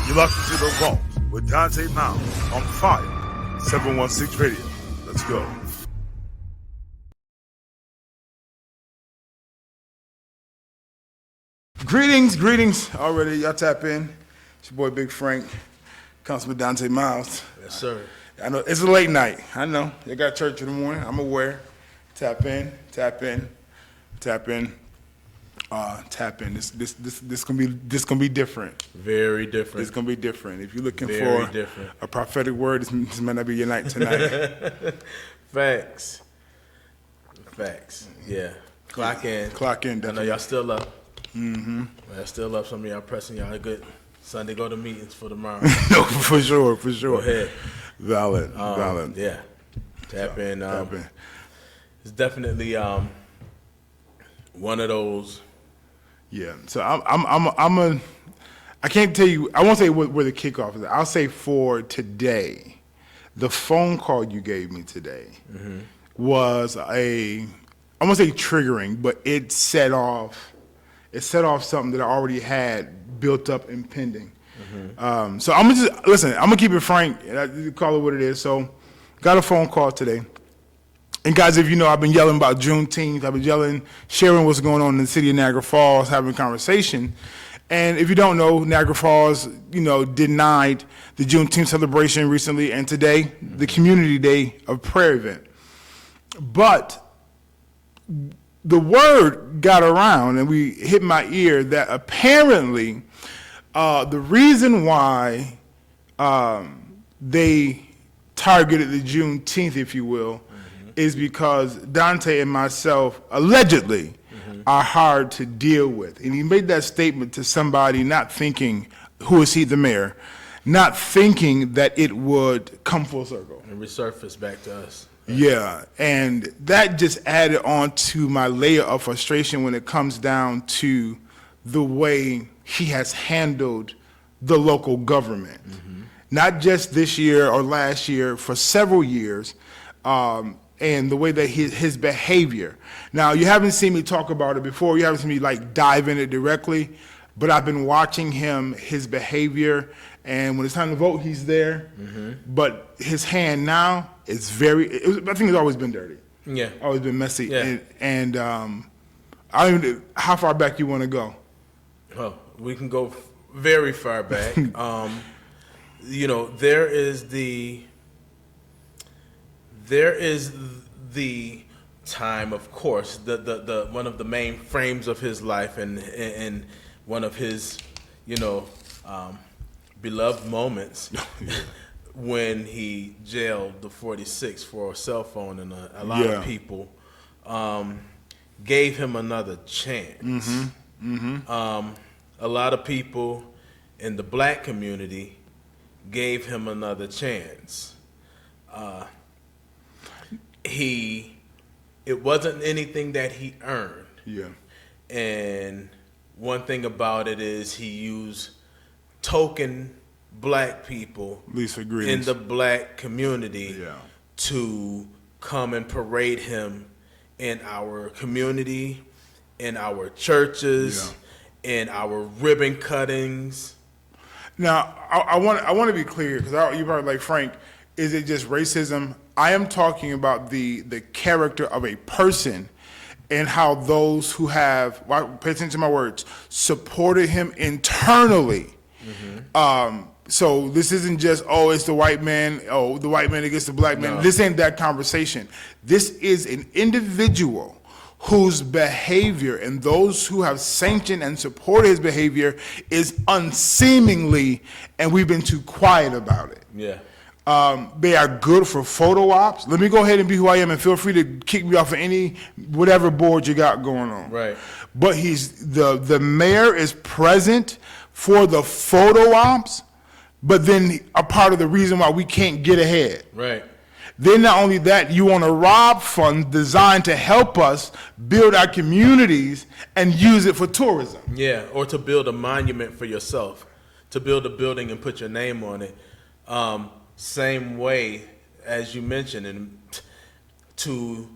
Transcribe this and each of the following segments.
You're locked into the vault with Dante Miles on Fire 716 Radio. Let's go. Greetings already. Y'all tap in. It's your boy Big Frank, Councilman Dante Miles. Yes, sir. I know it's a late night. I know. You got church in the morning. I'm aware. Tap in. This gonna be different. Very different. It's gonna be different. If you're looking Very for different. a prophetic word, this might not be your night tonight. Facts. Yeah. Clock in. Clock in, I know definitely. y'all still up. Mm-hmm. Y'all still up. Some of y'all pressing y'all a good Sunday go to meetings for tomorrow. No, for sure. Go ahead. Valid. Yeah. Tap in. Tap in. It's definitely one of those. Yeah. So I can't tell you. I won't say where the kickoff is. I'll say for today, the phone call you gave me today was I won't say triggering, but it set off something that I already had built up and pending. So I'm gonna keep it frank. Call it what it is. So, got a phone call today. And guys, if you know, I've been yelling about Juneteenth. I've been sharing what's going on in the city of Niagara Falls, having a conversation. And if you don't know, Niagara Falls, denied the Juneteenth celebration recently, and today, the Community Day of Prayer event. But the word got around, and we hit my ear that apparently the reason why they targeted the Juneteenth, if you will, is because Dante and myself allegedly are hard to deal with. And he made that statement to somebody not thinking, who is he, the mayor, not thinking that it would come full circle. And resurface back to us. Yeah, and that just added on to my layer of frustration when it comes down to the way he has handled the local government. Not just this year or last year, for several years, and the way that his behavior. Now, you haven't seen me talk about it before. You haven't seen me dive in it directly, but I've been watching his behavior, and when it's time to vote, he's there. But his hand now is I think it's always been dirty. Yeah. Always been messy. Yeah. And I don't even, how far back you want to go? Well, we can go very far back. There is the time, of course, the one of the main frames of his life and one of his, beloved moments when he jailed the 46 for a cell phone, and a lot of people gave him another chance. A lot of people in the black community gave him another chance. It wasn't anything that he earned. Yeah. And one thing about it is he used token black people Lisa, in greetings. the black community Yeah. to come and parade him in our community, in our churches, in our ribbon cuttings. Now, I want to be clear, because you probably like, Frank, is it just racism? I am talking about the character of a person and how those who have, pay attention to my words, supported him internally. So this isn't just, it's the white man, the white man against the black man. No. This ain't that conversation. This is an individual whose behavior and those who have sanctioned and supported his behavior is unseemingly, and we've been too quiet about it. Yeah. They are good for photo ops. Let me go ahead and be who I am, and feel free to kick me off of any, whatever board you got going on. Right. But the mayor is present for the photo ops, but then a part of the reason why we can't get ahead. Right. Then not only that, you want to rob funds designed to help us build our communities and use it for tourism. Yeah, or to build a monument for yourself, to build a building and put your name on it. Same way as you mentioned, and to,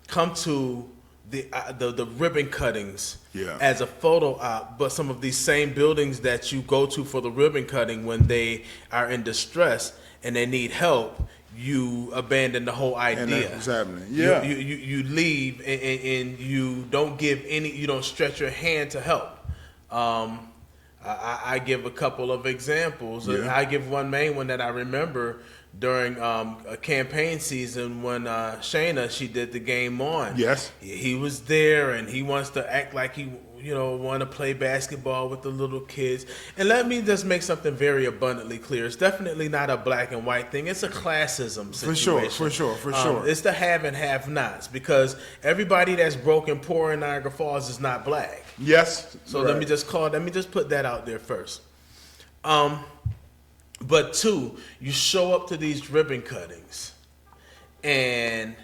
come to the ribbon cuttings Yeah. as a photo op, but some of these same buildings that you go to for the ribbon cutting when they are in distress and they need help, you abandon the whole idea. And that's what's happening. Yeah. You leave and you don't give any, you don't stretch your hand to help. I give a couple of examples. Yeah. I give one main one that I remember during a campaign season when Shayna, she did the Game On. Yes. He was there and he wants to act like he, want to play basketball with the little kids. And let me just make something very abundantly clear. It's definitely not a black and white thing. It's a classism situation. For sure. It's the have and have-nots, because everybody that's broke and poor in Niagara Falls is not black. Yes. So right. let me just put that out there first. But two, you show up to these ribbon cuttings, and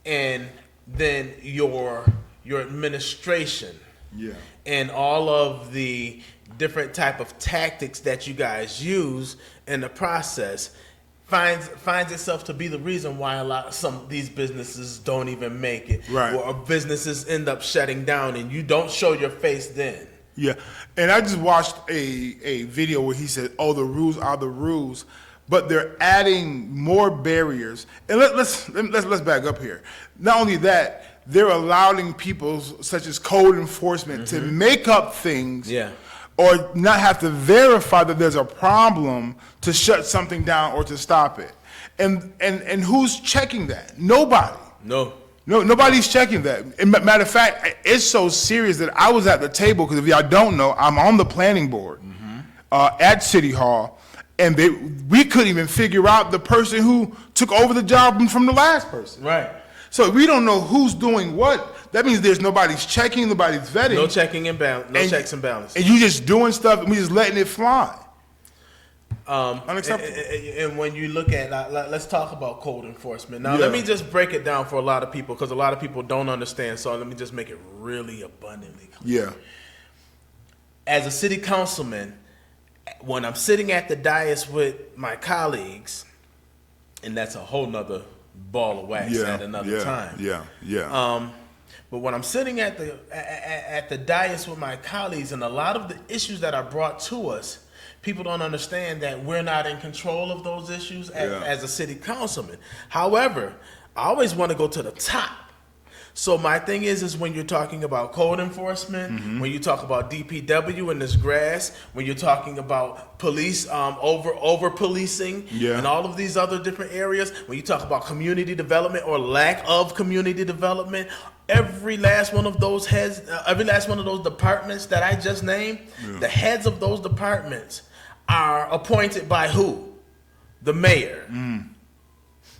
then your administration, Yeah. and all of the different type of tactics that you guys use in the process finds itself to be the reason why some of these businesses don't even make it, Right. or businesses end up shutting down, and you don't show your face then. Yeah, and I just watched a video where he said, "Oh, the rules are the rules," but they're adding more barriers. And let's back up here. Not only that, they're allowing people such as code enforcement to make up things, Yeah. or not have to verify that there's a problem to shut something down or to stop it. And who's checking that? Nobody. No, nobody's checking that. And matter of fact, it's so serious that I was at the table, because if y'all don't know, I'm on the planning board at City Hall, and we couldn't even figure out the person who took over the job from the last person. Right. So we don't know who's doing what. That means there's nobody's checking, nobody's vetting. No checking and balance. No checks and balances. And you just doing stuff, and we just letting it fly. Unacceptable. And when you look at, let's talk about code enforcement. Now, Yeah. let me just break it down for a lot of people, because a lot of people don't understand. So let me just make it really abundantly clear. Yeah. As a city councilman, when I'm sitting at the dais with my colleagues, and that's a whole nother ball of wax at another time. Yeah. But when I'm sitting at the dais with my colleagues, and a lot of the issues that are brought to us, people don't understand that we're not in control of those issues as a city councilman. However, I always want to go to the top. So my thing is when you're talking about code enforcement, when you talk about DPW and this grass, when you're talking about police over policing, and all of these other different areas, when you talk about community development or lack of community development, every last one of those heads, every last one of those departments that I just named, the heads of those departments are appointed by who? The mayor.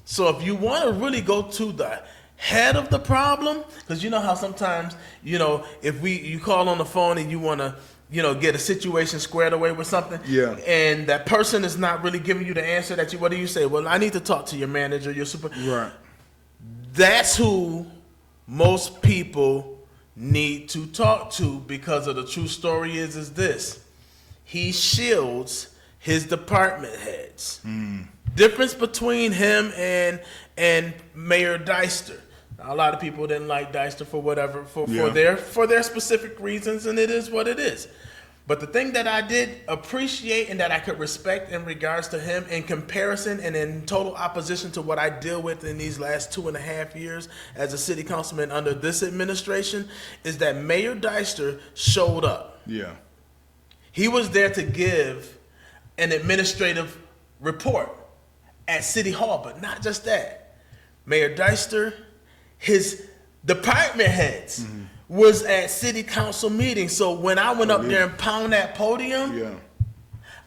So if you want to really go to the head of the problem, because you know how sometimes, if you call on the phone and you want to, get a situation squared away with something, and that person is not really giving you the answer that what do you say? Well, I need to talk to your manager, your super. Right. That's who most people need to talk to, because of the true story is this: he shields his department heads. Difference between him and Mayor Deister. Now, a lot of people didn't like Deister for whatever for their specific reasons, and it is what it is. But the thing that I did appreciate and that I could respect in regards to him, in comparison and in total opposition to what I deal with in these last 2.5 years as a city councilman under this administration, is that Mayor Deister showed up. Yeah. He was there to give an administrative report at City Hall, but not just that. Mayor Deister, his department heads was at city council meetings. So when I went up there and pound that podium,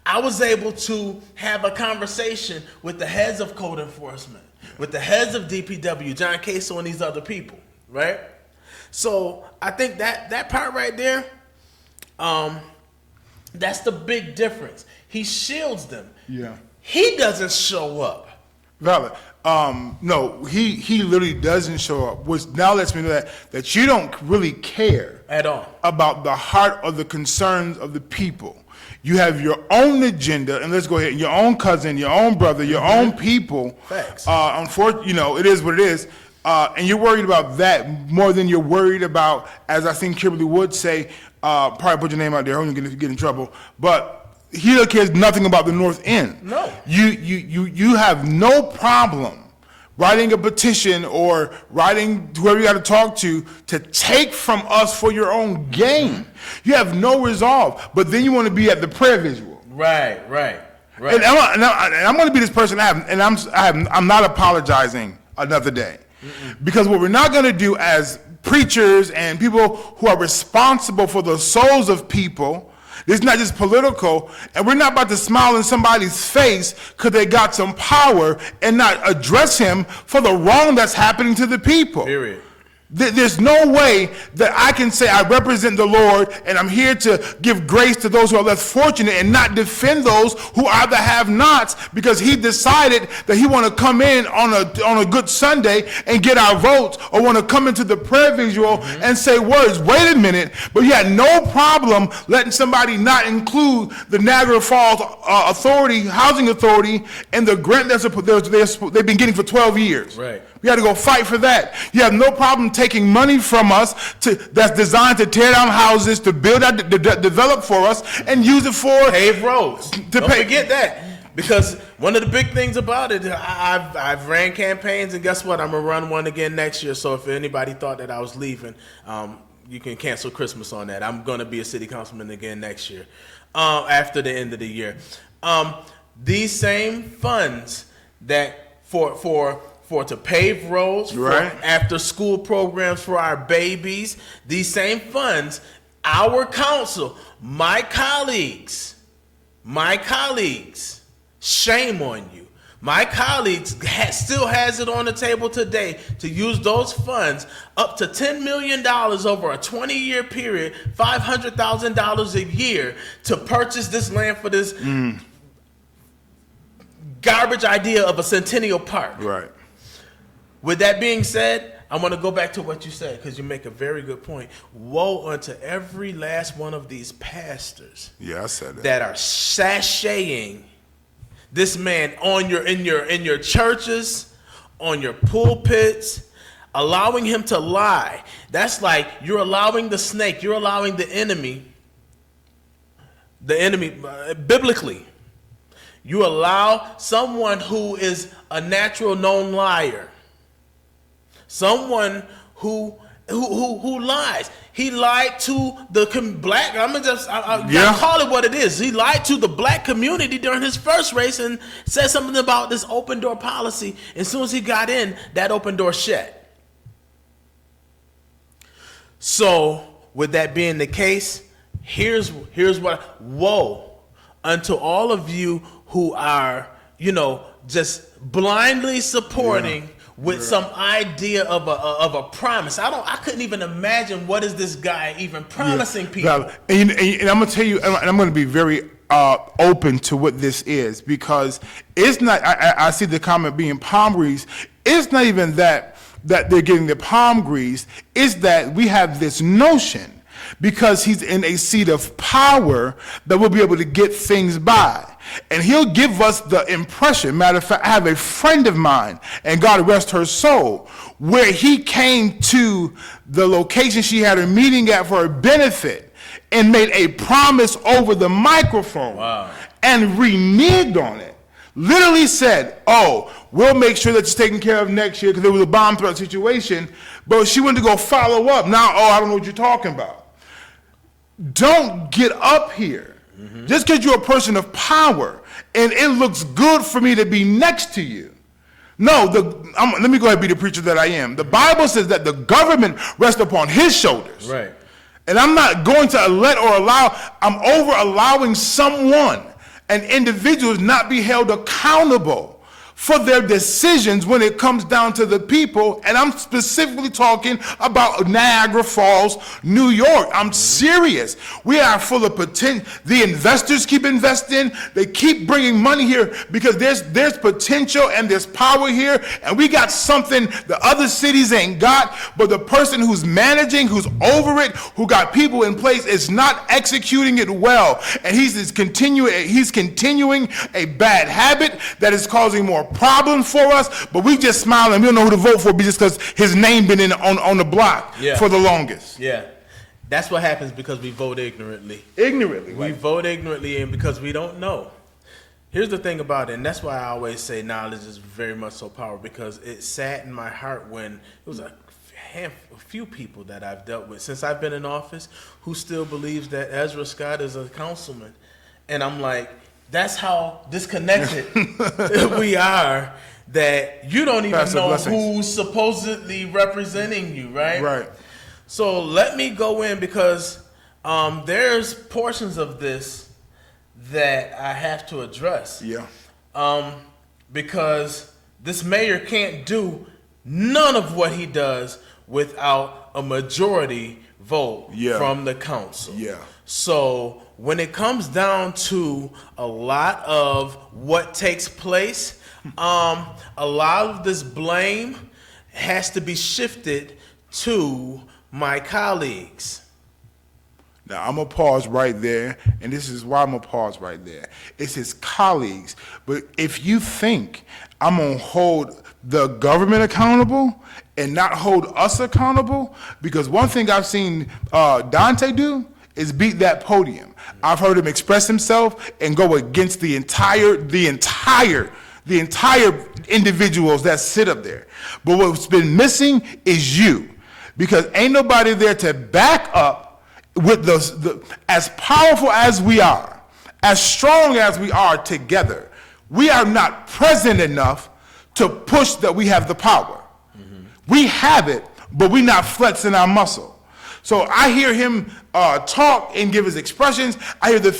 I was able to have a conversation with the heads of code enforcement, with the heads of DPW, John Caso and these other people, right? So I think that part right there, that's the big difference. He shields them. Yeah. He doesn't show up. Valid. No, he literally doesn't show up, which now lets me know that you don't really care At all. about the heart of the concerns of the people. You have your own agenda, and let's go ahead, your own cousin, your own brother, your own people. Facts. Unfortunately, it is what it is. and you're worried about that more than you're worried about, as I think Kimberly would say, probably put your name out there, I'm going to get in trouble, but he cares nothing about the North End. No. You have no problem writing a petition or writing whoever you got to talk to take from us for your own gain. You have no resolve, but then you want to be at the prayer visual. Right. And I'm going to be this person, I'm not apologizing another day. Because what we're not going to do as preachers and people who are responsible for the souls of people, it's not just political, and we're not about to smile in somebody's face because they got some power and not address him for the wrong that's happening to the people. Period. There's no way that I can say I represent the Lord and I'm here to give grace to those who are less fortunate and not defend those who are the have-nots because he decided that he want to come in on a good Sunday and get our votes or want to come into the prayer visual and say words. Wait a minute, but you had no problem letting somebody not include the Niagara Falls Housing Authority and the grant they've been getting for 12 years. Right. We had to go fight for that. You have no problem taking money from us that's designed to tear down houses, to build out, develop for us, and use it for pave roads. Don't forget that, because one of the big things about it, I've ran campaigns, and guess what? I'm gonna run one again next year. So if anybody thought that I was leaving, you can cancel Christmas on that. I'm gonna be a city councilman again next year, after the end of the year. These same funds that for to pave roads, right, for after school programs for our babies, these same funds, our council, my colleagues, shame on you. My colleagues still has it on the table today to use those funds up to $10 million over a 20-year period, $500,000 a year to purchase this land for this garbage idea of a Centennial Park. Right. With that being said, I want to go back to what you said because you make a very good point. Woe unto every last one of these pastors. Yeah, I said that are sashaying this man in your churches, on your pulpits, allowing him to lie. That's like you're allowing the snake. You're allowing the enemy biblically. You allow someone who is a natural known liar. Someone who lies. He lied to the black. I'll call it what it is. He lied to the black community during his first race and said something about this open door policy. As soon as he got in, that open door shut. So, with that being the case, here's what. Woe unto all of you who are, just blindly supporting. With some idea of a promise. I couldn't even imagine what is this guy even promising people. And I'm going to tell you, and I'm going to be very open to what this is, because it's not, I see the comment being palm grease. It's not even that they're getting the palm grease. It's that we have this notion, because he's in a seat of power, that we'll be able to get things by. And he'll give us the impression. Matter of fact, I have a friend of mine, and God rest her soul, where he came to the location she had her meeting at for her benefit and made a promise over the microphone. Wow. And reneged on it. Literally said, we'll make sure that's taken care of next year, because there was a bomb threat situation. But she went to go follow up. Now, I don't know what you're talking about. Don't get up here. Just because you're a person of power and it looks good for me to be next to you. No, let me go ahead and be the preacher that I am. The Bible says that the government rests upon his shoulders. Right. And I'm not going to I'm over allowing someone, an individual, not be held accountable for their decisions when it comes down to the people. And I'm specifically talking about Niagara Falls, New York. I'm serious. We are full of potential. The investors keep investing. They keep bringing money here because there's potential and there's power here. And we got something the other cities ain't got. But the person who's managing, who's over it, who got people in place, is not executing it well. And he's continuing a bad habit that is causing more problems for us, but we just smile and we don't know who to vote for just because his name been on the block for the longest. Yeah. That's what happens because we vote ignorantly. Ignorantly. We vote ignorantly and because we don't know. Here's the thing about it, and that's why I always say knowledge is very much so powerful, because it sat in my heart when it was a few people that I've dealt with since I've been in office who still believes that Ezra Scott is a councilman. And I'm like, that's how disconnected we are, that you don't even know who's supposedly representing you, right? Right. So let me go in, because there's portions of this that I have to address. Yeah. Because this mayor can't do none of what he does without a majority vote from the council. Yeah. So when it comes down to a lot of what takes place, a lot of this blame has to be shifted to my colleagues. Now, I'm going to pause right there, and this is why I'm going to pause right there. It's his colleagues. But if you think I'm going to hold the government accountable and not hold us accountable, because one thing I've seen Dante do is beat that podium. I've heard him express himself and go against the entire individuals that sit up there. But what's been missing is you, because ain't nobody there to back up with as powerful as we are, as strong as we are together. We are not present enough to push that we have the power. Mm-hmm. We have it, but we're not flexing our muscle. So I hear him talk and give his expressions. I hear the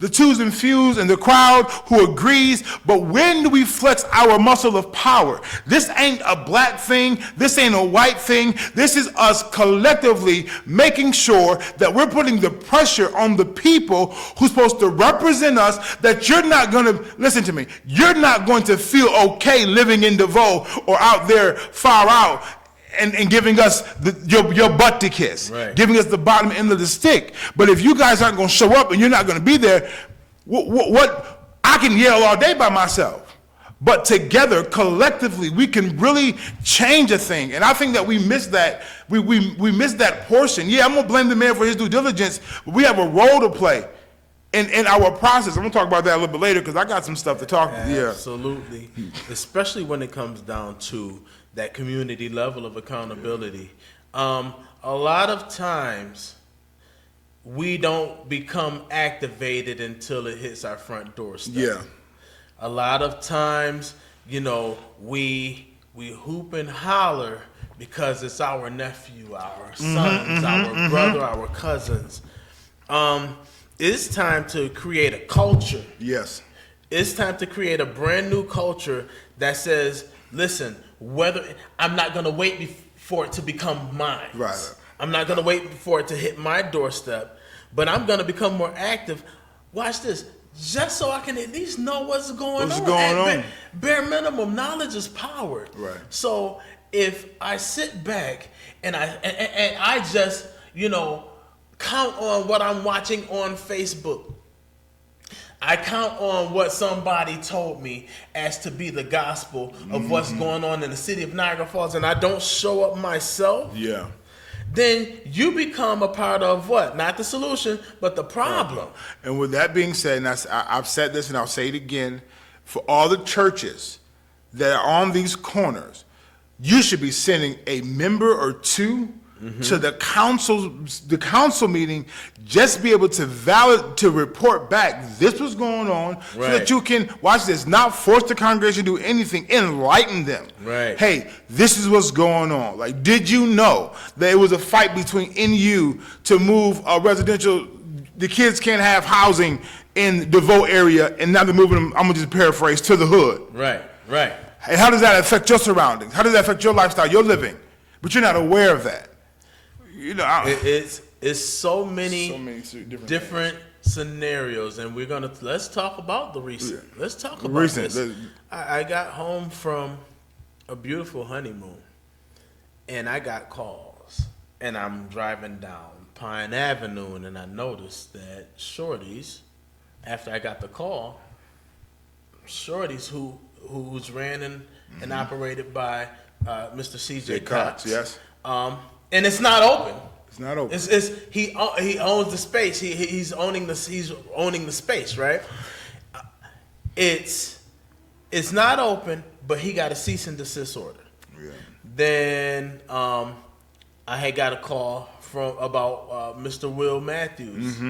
twos and fews in the crowd who agrees. But when do we flex our muscle of power? This ain't a black thing. This ain't a white thing. This is us collectively making sure that we're putting the pressure on the people who's supposed to represent us, that you're not going to, listen to me, you're not going to feel okay living in DeVoe or out there far out and giving us your butt to kiss, giving us the bottom end of the stick. But if you guys aren't going to show up and you're not going to be there, what I can yell all day by myself. But together, collectively, we can really change a thing. And I think that we missed that. We missed that portion. Yeah, I'm going to blame the mayor for his due diligence, but we have a role to play in our process. I'm going to talk about that a little bit later because I got some stuff to talk about. Absolutely. Especially when it comes down to that community level of accountability. A lot of times, we don't become activated until it hits our front doorstep. Yeah. A lot of times, we hoop and holler because it's our nephew, our sons, our brother, our cousins. It's time to create a culture. Yes. It's time to create a brand new culture that says, listen, I'm not going to wait for it to become mine. Right. I'm not going to wait for it to hit my doorstep, but I'm going to become more active. Watch this. Just so I can at least know what's going on. Bare minimum, knowledge is power. Right. So if I sit back and I just, count on what I'm watching on Facebook, I count on what somebody told me as to be the gospel of what's going on in the city of Niagara Falls, and I don't show up myself, then you become a part of what? Not the solution, but the problem. And with that being said, and I've said this and I'll say it again, for all the churches that are on these corners, you should be sending a member or two to the council meeting, just be able to report back this was going on, so that you can, watch this, not force the congregation to do anything, enlighten them. Hey, this is what's going on. Like, did you know that it was a fight between NU to move a residential, the kids can't have housing in the DeVoe area, and now they're moving them, I'm gonna just paraphrase, to the hood. Right. And how does that affect your surroundings? How does that affect your lifestyle, your living? But you're not aware of that. It's so many different scenarios, and let's talk about the recent. Let's talk about this. I got home from a beautiful honeymoon, and I got calls, and I'm driving down Pine Avenue, and I noticed that shorties, after I got the call, shorties who who's ran and operated by Mr. C.J. Cox, Cox. yes. And it's not open. It's not open. He owns the space. He's owning the space, right? It's not open, but he got a cease and desist order. Yeah. Then I had got a call about Mr. Will Matthews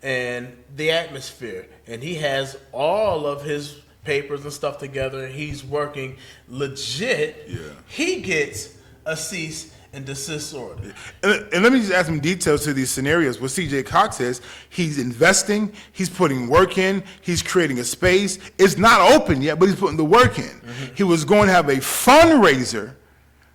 and the atmosphere, and he has all of his papers and stuff together. He's working legit. Yeah. He gets a cease and desist order. And let me just add some details to these scenarios. What CJ Cox says, he's investing, he's putting work in, he's creating a space. It's not open yet, but he's putting the work in. He was going to have a fundraiser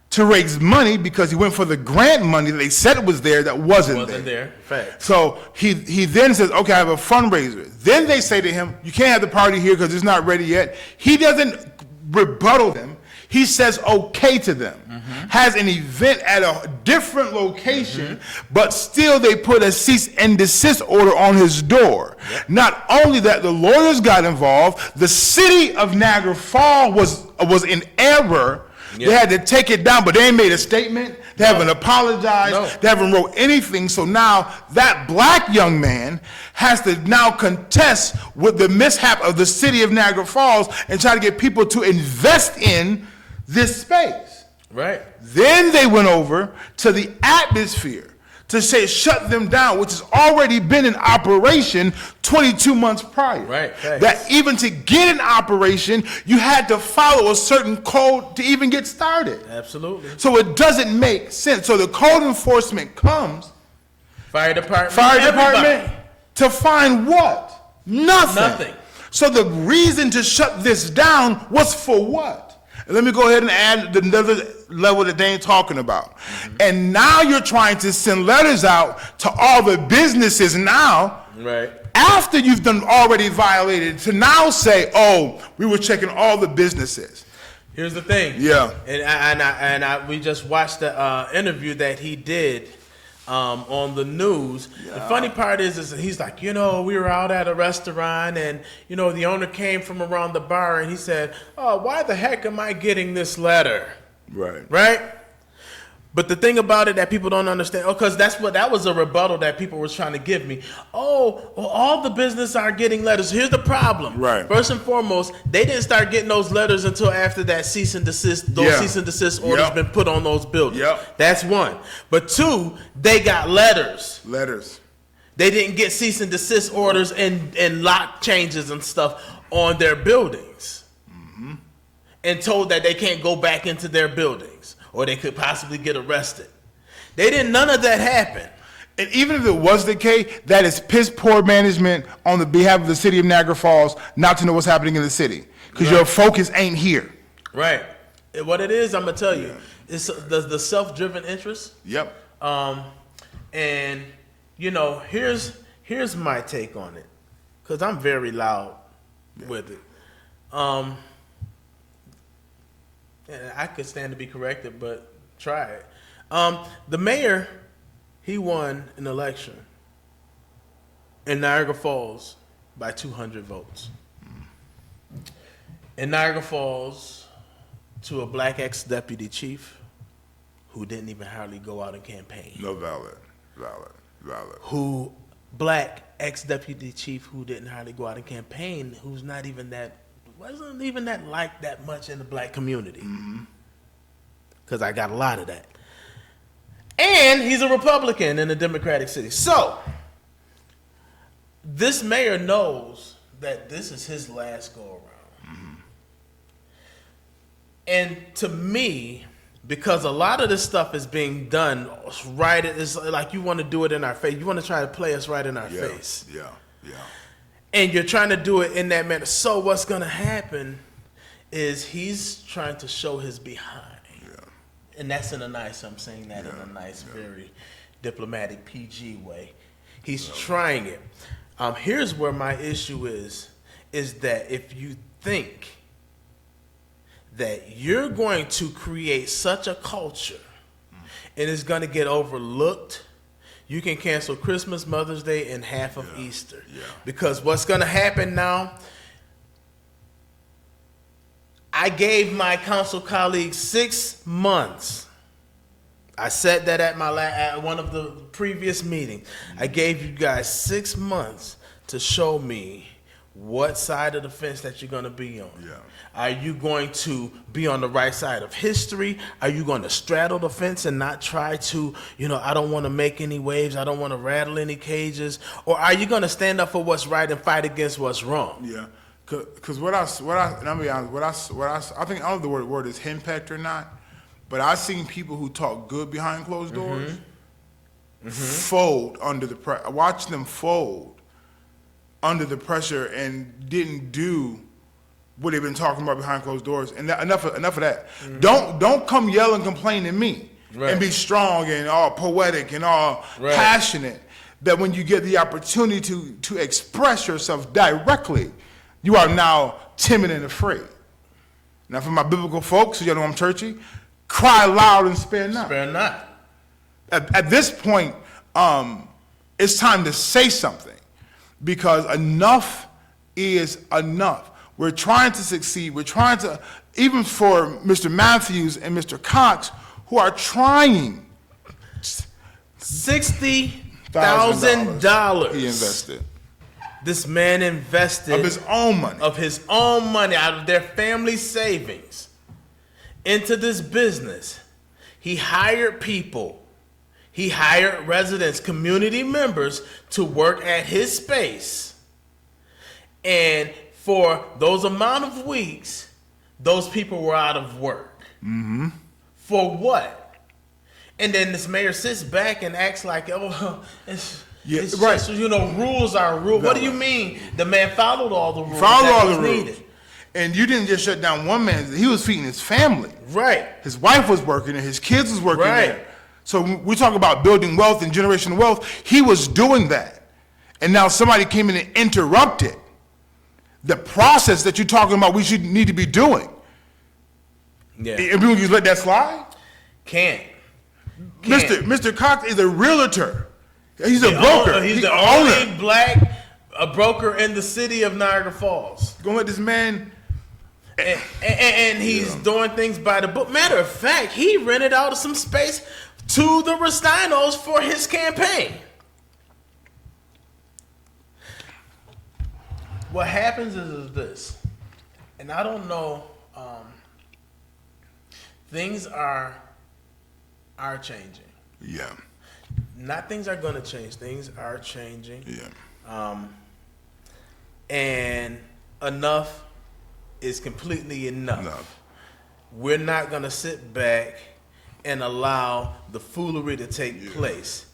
to raise money because he went for the grant money that they said was there that wasn't there. Fact. So he then says, okay, I have a fundraiser. Then they say to him, you can't have the party here because it's not ready yet. He doesn't rebuttal them. He says okay to them. Has an event at a different location, but still they put a cease and desist order on his door. Not only that, the lawyers got involved. The City of Niagara Falls was in error. They had to take it down, but they ain't made a statement. They haven't apologized. They haven't wrote anything. So now that black young man has to now contest with the mishap of the City of Niagara Falls and try to get people to invest in this space. Right. Then they went over to the atmosphere to say shut them down, which has already been in operation 22 months prior. Right. That even to get in operation, you had to follow a certain code to even get started. Absolutely. So it doesn't make sense. So the code enforcement comes. Fire department. To find what? Nothing. So the reason to shut this down was for what? And let me go ahead and add another level that they ain't talking about. And now you're trying to send letters out to all the businesses now. Right. After you've done already violated, to now say, oh, we were checking all the businesses. Here's the thing. Yeah. And we just watched the interview that he did on the news. Yeah. The funny part is he's like, we were out at a restaurant and, the owner came from around the bar and he said, oh, why the heck am I getting this letter? Right? But the thing about it that people don't understand, because that was a rebuttal that people were trying to give me. Oh, well, all the business are getting letters. Here's the problem. Right. First and foremost, they didn't start getting those letters until after that cease and desist. Cease and desist orders been put on those buildings. That's one. But two, they got letters. They didn't get cease and desist orders and lock changes and stuff on their buildings, and told that they can't go back into their buildings, or they could possibly get arrested. None of that happened. And even if it was the case, that is piss poor management on the behalf of the City of Niagara Falls not to know what's happening in the city. Because your focus ain't here. Right. What it is, I'm going to tell you, it's the self-driven interest. Yep. And, here's my take on it. Because I'm very loud with it. And I could stand to be corrected, but try it. The mayor, he won an election in Niagara Falls by 200 votes. In Niagara Falls, to a black ex-deputy chief who didn't even hardly go out and campaign. No, valid. Black ex-deputy chief who didn't hardly go out and campaign, who's wasn't even that liked that much in the black community. Because I got a lot of that. And he's a Republican in a Democratic city. So, this mayor knows that this is his last go-around. And to me, because a lot of this stuff is being done right, it's like you want to do it in our face. You want to try to play us right in our face. Yeah. And you're trying to do it in that manner. So what's going to happen is he's trying to show his behind. And that's I'm saying that in a nice, very diplomatic, PG way. He's trying it. Here's where my issue is that if you think that you're going to create such a culture and it's going to get overlooked, you can cancel Christmas, Mother's Day, and half of Easter. Because what's going to happen now, I gave my council colleagues 6 months. I said that at one of the previous meetings. I gave you guys 6 months to show me what side of the fence that you're going to be on. Yeah. Are you going to be on the right side of history? Are you going to straddle the fence and not try to, I don't want to make any waves, I don't want to rattle any cages? Or are you going to stand up for what's right and fight against what's wrong? Yeah. Because and I'll be honest, I think, I don't know if the word is henpecked or not, but I've seen people who talk good behind closed doors fold under the pressure. Watch them fold under the pressure and didn't do what they've been talking about behind closed doors. And enough of that. Don't come yell and complain to me and be strong and all poetic and all passionate. That when you get the opportunity to express yourself directly, you are now timid and afraid. Now, for my biblical folks, you know I'm churchy, cry loud and spare not. Spare not. At this point, it's time to say something, because enough is enough. We're trying to succeed. We're trying to, even for Mr. Matthews and Mr. Cox, who are trying. $60,000 he invested. This man invested Of his own money. Out of their family savings, into this business. He hired people. He hired residents, community members, to work at his space. And for those amount of weeks, those people were out of work. Mm-hmm. For what? And then this mayor sits back and acts like, it's just, rules are rules. What do you mean? The man followed all the rules. Followed all the rules. Needed. And you didn't just shut down one man. He was feeding his family. Right. His wife was working and his kids was working Right. there. So we talk about building wealth and generational wealth. He was doing that. And now somebody came in and interrupted the process that you're talking about we should need to be doing. Yeah. And we just let that slide? Can't. Mr. Cox is a realtor. He's a broker. He's the only black broker in the city of Niagara Falls. Gonna let this man... And he's doing things by the book. Matter of fact, he rented out some space to the Ristinos for his campaign. What happens is this, and I don't know, things are changing. Yeah. Not things are going to change. Things are changing. Yeah. And enough is completely enough. We're not going to sit back and allow the foolery to take place.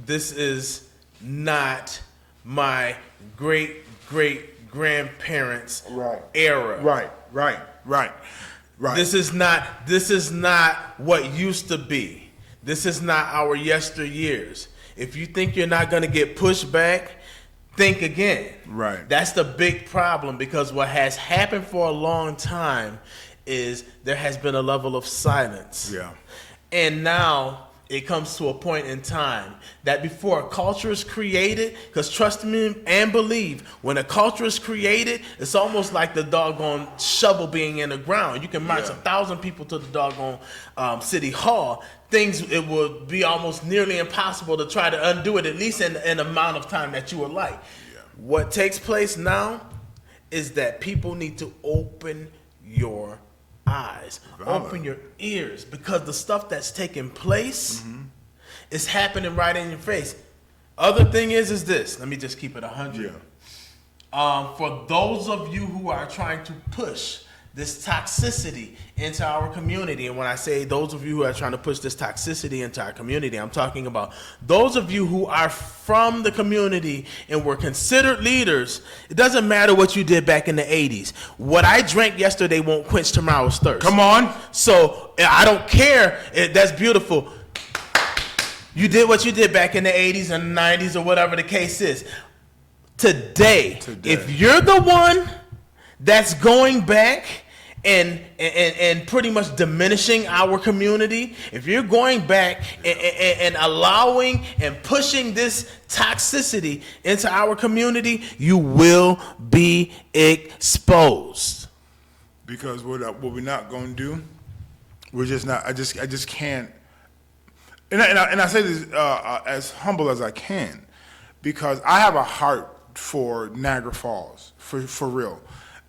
This is not my great-great-grandparents' era. Right. This is not what used to be. This is not our yesteryears. If you think you're not going to get pushed back, think again. Right. That's the big problem, because what has happened for a long time is there has been a level of silence. Yeah. And now it comes to a point in time that before a culture is created, because trust me and believe, when a culture is created, it's almost like the doggone shovel being in the ground. You can march 1,000 people to the doggone city hall. It would be almost nearly impossible to try to undo it, at least in an amount of time that you would like. Yeah. What takes place now is that people need to open your eyes, open your ears, because the stuff that's taking place is happening right in your face. Other thing is this. Let me just keep it 100. Yeah. For those of you who are trying to push this toxicity into our community, and when I say those of you who are trying to push this toxicity into our community, I'm talking about those of you who are from the community and were considered leaders. It doesn't matter what you did back in the 80s. What I drank yesterday won't quench tomorrow's thirst. Come on. So I don't care. That's beautiful. You did what you did back in the 80s and 90s or whatever the case is. Today, if you're the one that's going back and pretty much diminishing our community, if you're going back and allowing and pushing this toxicity into our community, you will be exposed. Because what we're not going to do, we're just not. I just can't. And I say this as humble as I can, because I have a heart for Niagara Falls, for real,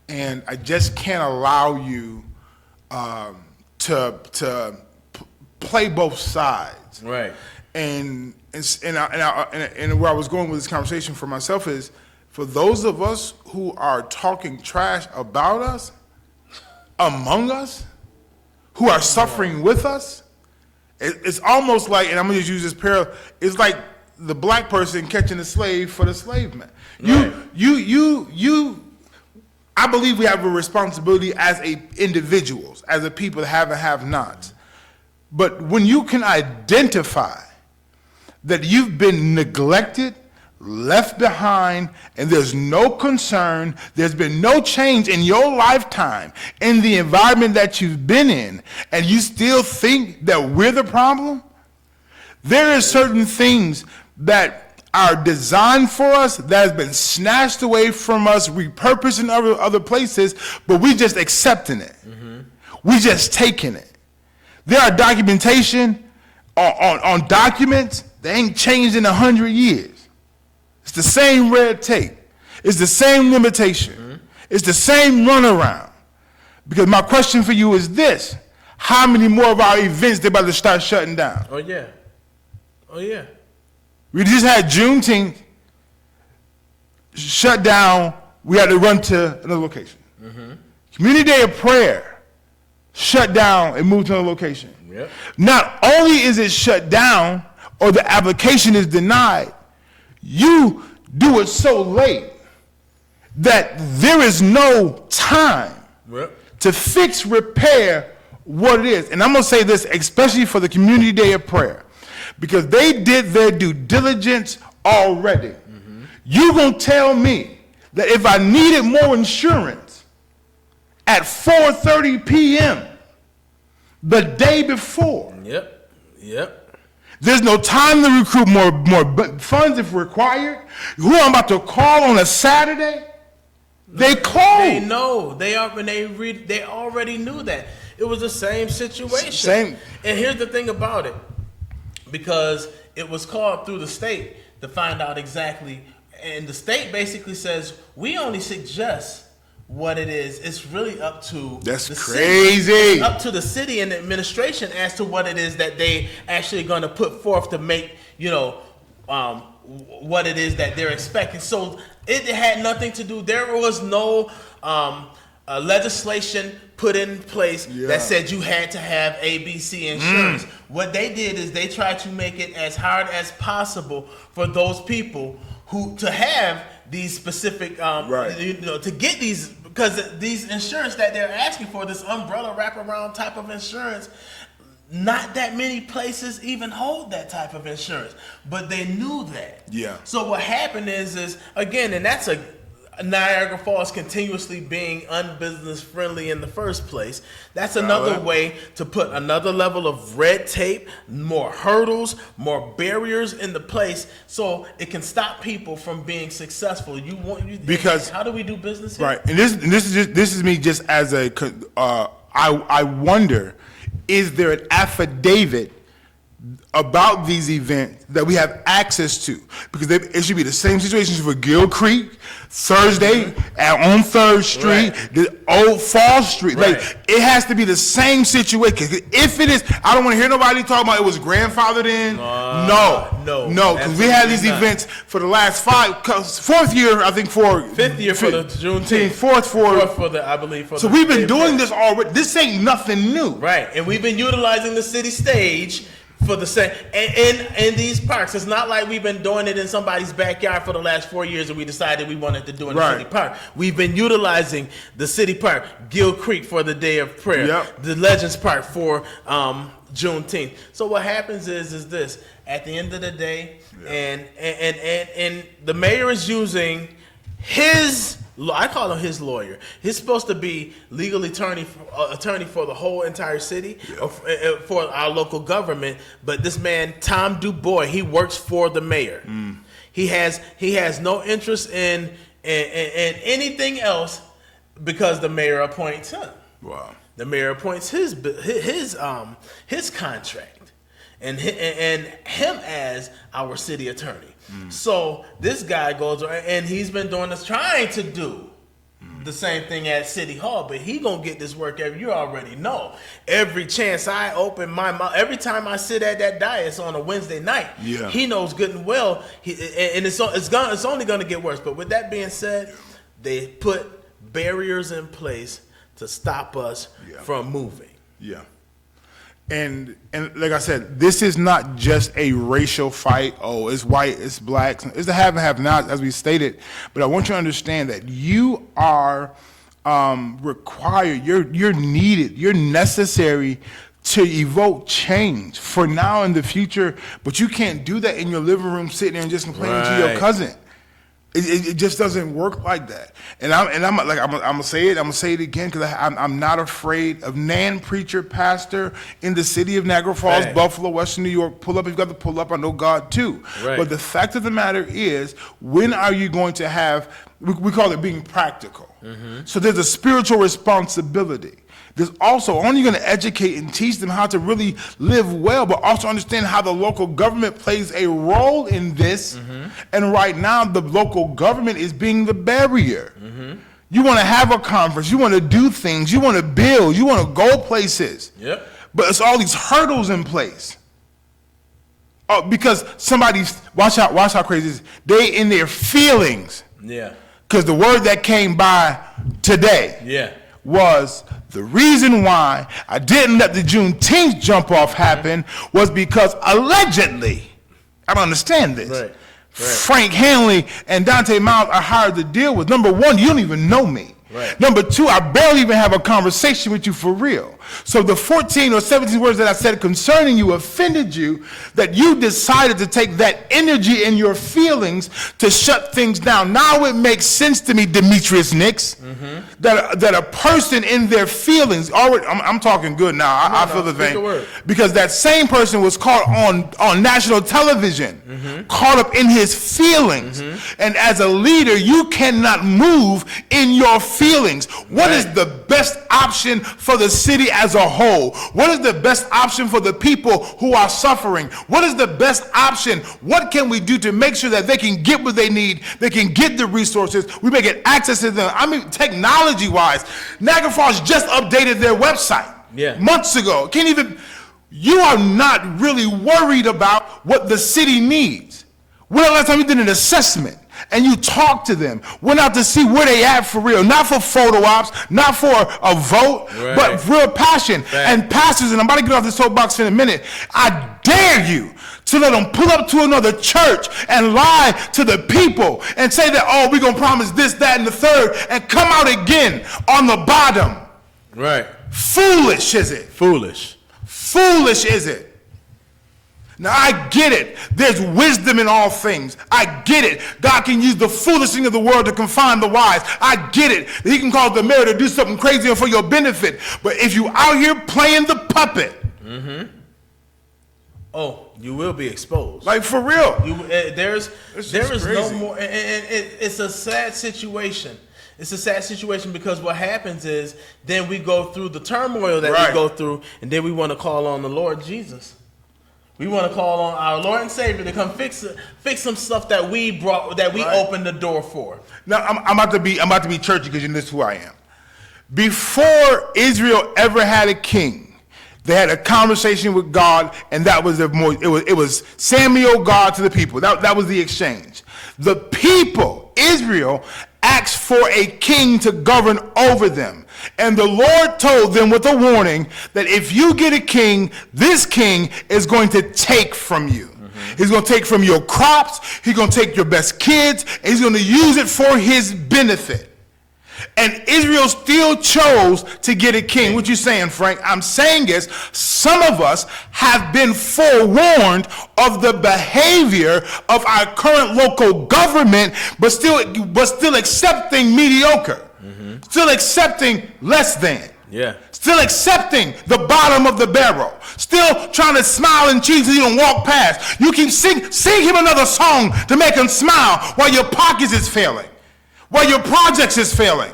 and I just can't allow you to play both sides. Right. And where I was going with this conversation for myself is, for those of us who are talking trash about us, among us, who are suffering with us, it's almost like, and I'm gonna just use this parallel, it's like the black person catching a slave for the slave man. Right. I believe we have a responsibility as individuals, as a people that have and have nots. But when you can identify that you've been neglected, left behind, and there's no concern, there's been no change in your lifetime in the environment that you've been in, and you still think that we're the problem, there are certain things that are designed for us that has been snatched away from us, repurposed in other places, but we just accepting it. Mm-hmm. We just taking it. There are documentation on documents that ain't changed in 100 years. It's the same red tape. It's the same limitation. Mm-hmm. It's the same runaround. Because my question for you is this: how many more of our events they about to start shutting down? Oh yeah. Oh yeah. We just had Juneteenth shut down. We had to run to another location. Mm-hmm. Community Day of Prayer shut down and moved to another location. Yep. Not only is it shut down or the application is denied, you do it so late that there is no time to fix, repair what it is. And I'm going to say this, especially for the Community Day of Prayer, because they did their due diligence already. Mm-hmm. You going to tell me that if I needed more insurance at 4:30 p.m. the day before, there's no time to recruit more funds if required, who I'm about to call on a Saturday, they close. They know. They already knew that. It was the same situation. Same. And here's the thing about it. Because it was called through the state to find out exactly, and the state basically says, we only suggest what it is. It's really up to That's the crazy. City. It's up to the city and the administration as to what it is that they actually going to put forth to make, what it is that they're expecting. So it had nothing to do. There was no legislation put in place that said you had to have ABC insurance. What they did is they tried to make it as hard as possible for those people who to have these specific, to get these, because these insurance that they're asking for, this umbrella wraparound type of insurance, not that many places even hold that type of insurance, but they knew that. Yeah. So what happened is again, and that's Niagara Falls continuously being unbusiness friendly in the first place. That's another way to put another level of red tape, more hurdles, more barriers in the place, so it can stop people from being successful. Because how do we do business here? Right, and this is me just as a I wonder, is there an affidavit about these events that we have access to? Because it should be the same situation for Gill Creek, Thursday, on 3rd Street, the old Fall Street. Like, it has to be the same situation. If it is, I don't want to hear nobody talk about it was grandfathered in. No, because we had these events for the last fourth year, I think, fifth year for the Juneteenth, fourth for the, I believe. So we've been doing this already. This ain't nothing new, right? And we've been utilizing the city stage for the same in these parks. It's not like we've been doing it in somebody's backyard for the last 4 years and we decided we wanted to do it in the city park. We've been utilizing the city park, Gill Creek for the Day of Prayer, the Legends Park for Juneteenth. So what happens is this: at the end of the day, and the mayor is using his, I call him his lawyer. He's supposed to be legal attorney for the whole entire city, for our local government. But this man, Tom DuBois, he works for the mayor. He has no interest in anything else because the mayor appoints him. Wow. The mayor appoints his contract and him as our city attorney. So this guy goes and he's been doing this, trying to do the same thing at City Hall, but he gonna get this work you already know. Every chance I open my mouth, every time I sit at that dais on a Wednesday night, he knows good and well, and it's only gonna get worse. But with that being said, they put barriers in place to stop us from moving. Yeah. And like I said, this is not just a racial fight. Oh, it's white, it's black. It's a have and have not, as we stated. But I want you to understand that you are required, you're needed, you're necessary to evoke change for now and the future. But you can't do that in your living room sitting there and just complaining to your cousin. It just doesn't work like that. And I'm gonna say it. I'm gonna say it again because I'm not afraid of nan preacher pastor in the city of Niagara Falls, Buffalo, Western New York. Pull up if you got to pull up. I know God too. But the fact of the matter is, when are you going to have? We call it being practical. So there's a spiritual responsibility. There's also only going to educate and teach them how to really live well, but also understand how the local government plays a role in this. And right now, the local government is being the barrier. You want to have a conference, you want to do things, you want to build, you want to go places. But it's all these hurdles in place. Oh, because somebody's, watch how crazy this is. They in their feelings. Because the word that came by today was the reason why I didn't let the Juneteenth jump off happen was because allegedly, I don't understand this. Frank Hanley and Dante Miles are hired to deal with. Number one, you don't even know me. Number two, I barely even have a conversation with you for real. So the 14 or 17 words that I said concerning you offended you, that you decided to take that energy and your feelings to shut things down. Now it makes sense to me, Demetrius Nix, that a person in their feelings, already, I'm talking good now, I feel the vein, because that same person was caught on national television, caught up in his feelings. And as a leader, you cannot move in your feelings. What is the best option for the city as a whole? What is the best option for the people who are suffering? What is the best option? What can we do to make sure that they can get what they need? They can get the resources. We may get access to them. I mean, technology-wise, Niagara Falls just updated their website months ago. You are not really worried about what the city needs. When the last time you did an assessment and you talked to them, went out to see where they at for real, not for photo ops, not for a vote, but real passion. And pastors, and I'm about to get off this soapbox in a minute, I dare you to let them pull up to another church and lie to the people and say that, oh, we're going to promise this, that, and the third, and come out again on the bottom. Foolish is it? Foolish is it? Now, I get it. There's wisdom in all things. I get it. God can use the foolish thing of the world to confine the wise. I get it. He can cause the mayor to do something crazy for your benefit. But if you out here playing the puppet, you will be exposed. Like, for real. There is no more. And it's a sad situation. It's a sad situation because what happens is then we go through the turmoil that we go through, and then we want to call on the Lord Jesus. We want to call on our Lord and Savior to come fix some stuff that we brought, that we opened the door for. Now I'm about to be churchy because you know this is who I am. Before Israel ever had a king, they had a conversation with God, and that was it was Samuel, God to the people. That was the exchange. The people, Israel, asked for a king to govern over them. And the Lord told them with a warning that if you get a king, this king is going to take from you. He's going to take from your crops. He's going to take your best kids. And he's going to use it for his benefit. And Israel still chose to get a king. What you saying, Frank? I'm saying is some of us have been forewarned of the behavior of our current local government, but still accepting mediocre. Still accepting less than. Still accepting the bottom of the barrel. Still trying to smile and cheese so you don't walk past. You keep sing him another song to make him smile while your pockets is failing. While your projects is failing.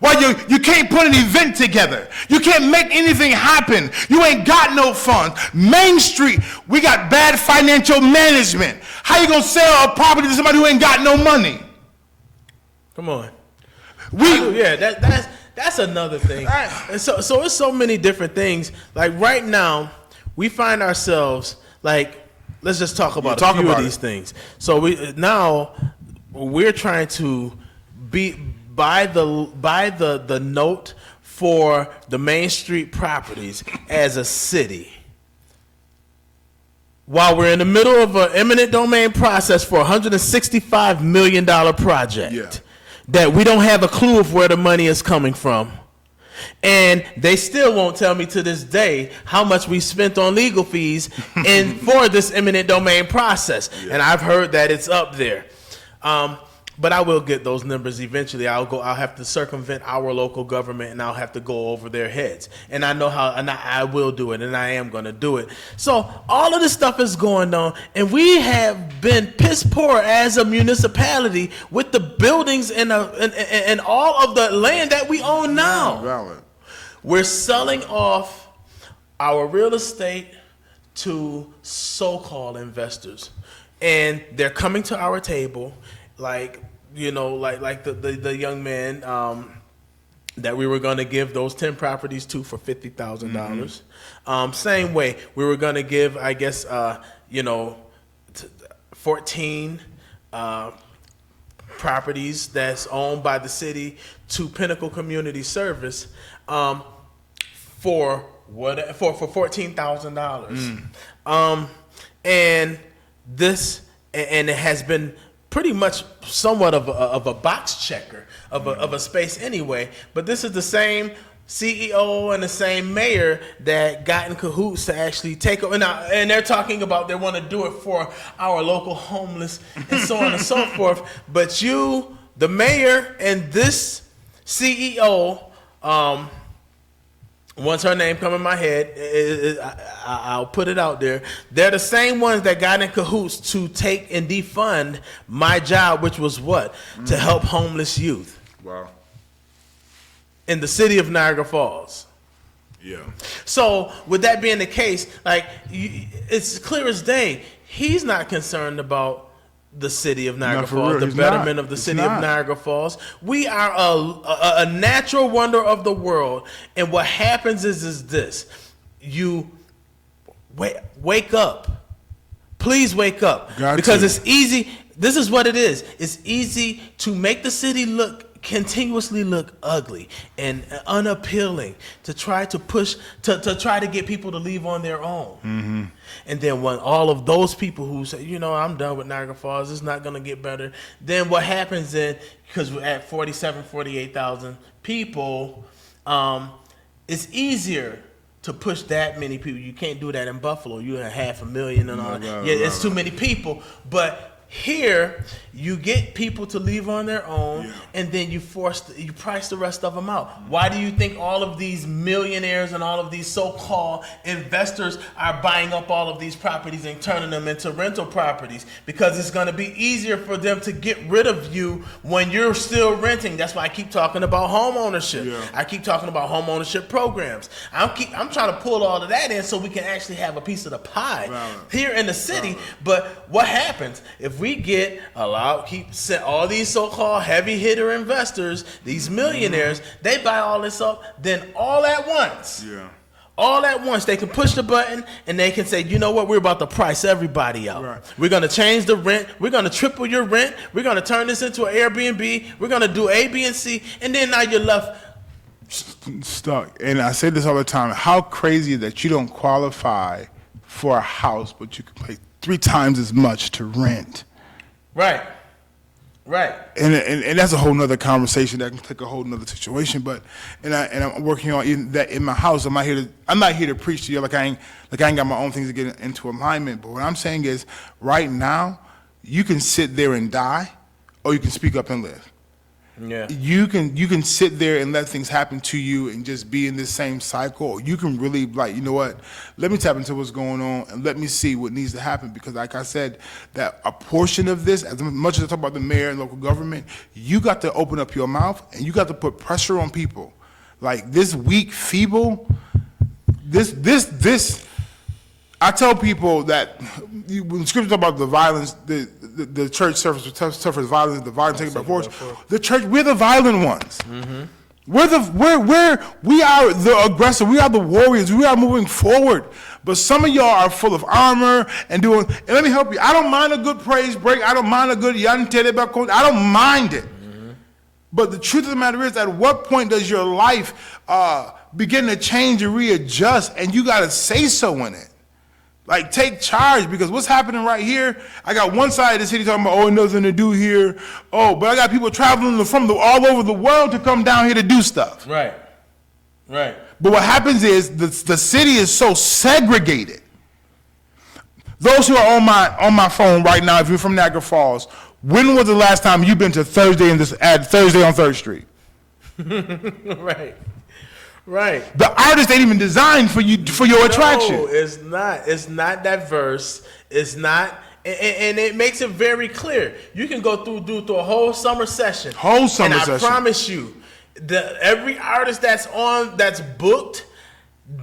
Why you can't put an event together. You can't make anything happen. You ain't got no funds. Main Street, we got bad financial management. How you gonna sell a property to somebody who ain't got no money? Come on. That's another thing. And so it's so many different things. Like right now, we find ourselves like, let's just talk about a few of these things. So we're trying to buy the note for the Main Street properties as a city, while we're in the middle of an eminent domain process for a $165 million project that we don't have a clue of where the money is coming from. And they still won't tell me to this day how much we spent on legal fees for this eminent domain process. And I've heard that it's up there. But I will get those numbers eventually. I'll have to circumvent our local government, and I'll have to go over their heads. And I know how, and I will do it, and I am going to do it. So all of this stuff is going on, and we have been piss poor as a municipality with the buildings and all of the land that we own now. Valid. We're selling off our real estate to so-called investors, and they're coming to our table. Like the young man that we were going to give those 10 properties to for $50,000. Same way, we were going to give, 14 properties that's owned by the city to Pinnacle Community Service for $14,000. And it has been pretty much somewhat of a box checker of a space anyway. But this is the same CEO and the same mayor that got in cahoots to actually take over. And they're talking about they want to do it for our local homeless and so on and so forth. But you, the mayor, and this CEO, once her name come in my head, I'll put it out there. They're the same ones that got in cahoots to take and defund my job, which was what? To help homeless youth. Wow. In the city of Niagara Falls. Yeah. So with that being the case, it's clear as day, he's not concerned about the city of Niagara Falls, the betterment of the city of Niagara Falls. We are a natural wonder of the world. And what happens is this. You wake up. Please wake up. Because it's easy. This is what it is. It's easy to make the city continuously look ugly and unappealing, to try to push, to try to get people to leave on their own. Mm-hmm. And then when all of those people who say, I'm done with Niagara Falls, it's not going to get better, then what happens then, because we're at 48,000 people, it's easier to push that many people. You can't do that in Buffalo. You have 500,000 and all that. It's too many people. But here, you get people to leave on their own, and then you price the rest of them out. Why do you think all of these millionaires and all of these so-called investors are buying up all of these properties and turning them into rental properties? Because it's going to be easier for them to get rid of you when you're still renting. That's why I keep talking about home ownership. Yeah. I keep talking about home ownership programs. I'm trying to pull all of that in so we can actually have a piece of the pie here in the city. But what happens if we get all these so-called heavy hitter investors, these millionaires, they buy all this up, then all at once, they can push the button and they can say, you know what, we're about to price everybody out. Right. We're going to change the rent. We're going to triple your rent. We're going to turn this into an Airbnb. We're going to do A, B, and C. And then now you're left stuck. And I say this all the time. How crazy that you don't qualify for a house, but you can pay 3 times as much to rent. Right. And that's a whole nother conversation that can take a whole nother situation. But I'm working on that in my house. I'm not here to preach to you like I ain't got my own things to get into alignment. But what I'm saying is, right now, you can sit there and die, or you can speak up and live. Yeah. You can sit there and let things happen to you and just be in this same cycle. Or you can really like, you know what? Let me tap into what's going on and let me see what needs to happen. Because like I said, that a portion of this, as much as I talk about the mayor and local government, you got to open up your mouth and you got to put pressure on people. Like this weak, feeble, this. I tell people that when the scripture talk about the violence, the church suffers violence, the violence taken by force. The church, we're the violent ones. Mm-hmm. We are the aggressor. We are the warriors. We are moving forward. But some of y'all are full of armor and doing. And let me help you. I don't mind a good praise break. I don't mind a good yantele bakon. I don't mind it. Mm-hmm. But the truth of the matter is, at what point does your life begin to change and readjust, and you got to say so in it? Like, take charge, because what's happening right here, I got one side of the city talking about, oh, nothing to do here. Oh, but I got people traveling from all over the world to come down here to do stuff. Right. Right. But what happens is the city is so segregated. Those who are on my phone right now, if you're from Niagara Falls, when was the last time you've been to Thursday on 3rd Street? Right. Right. The artist ain't even designed for your attraction. No, it's not. It's not diverse. It's not, and it makes it very clear. You can go through a whole summer session. And I promise you, every artist that's booked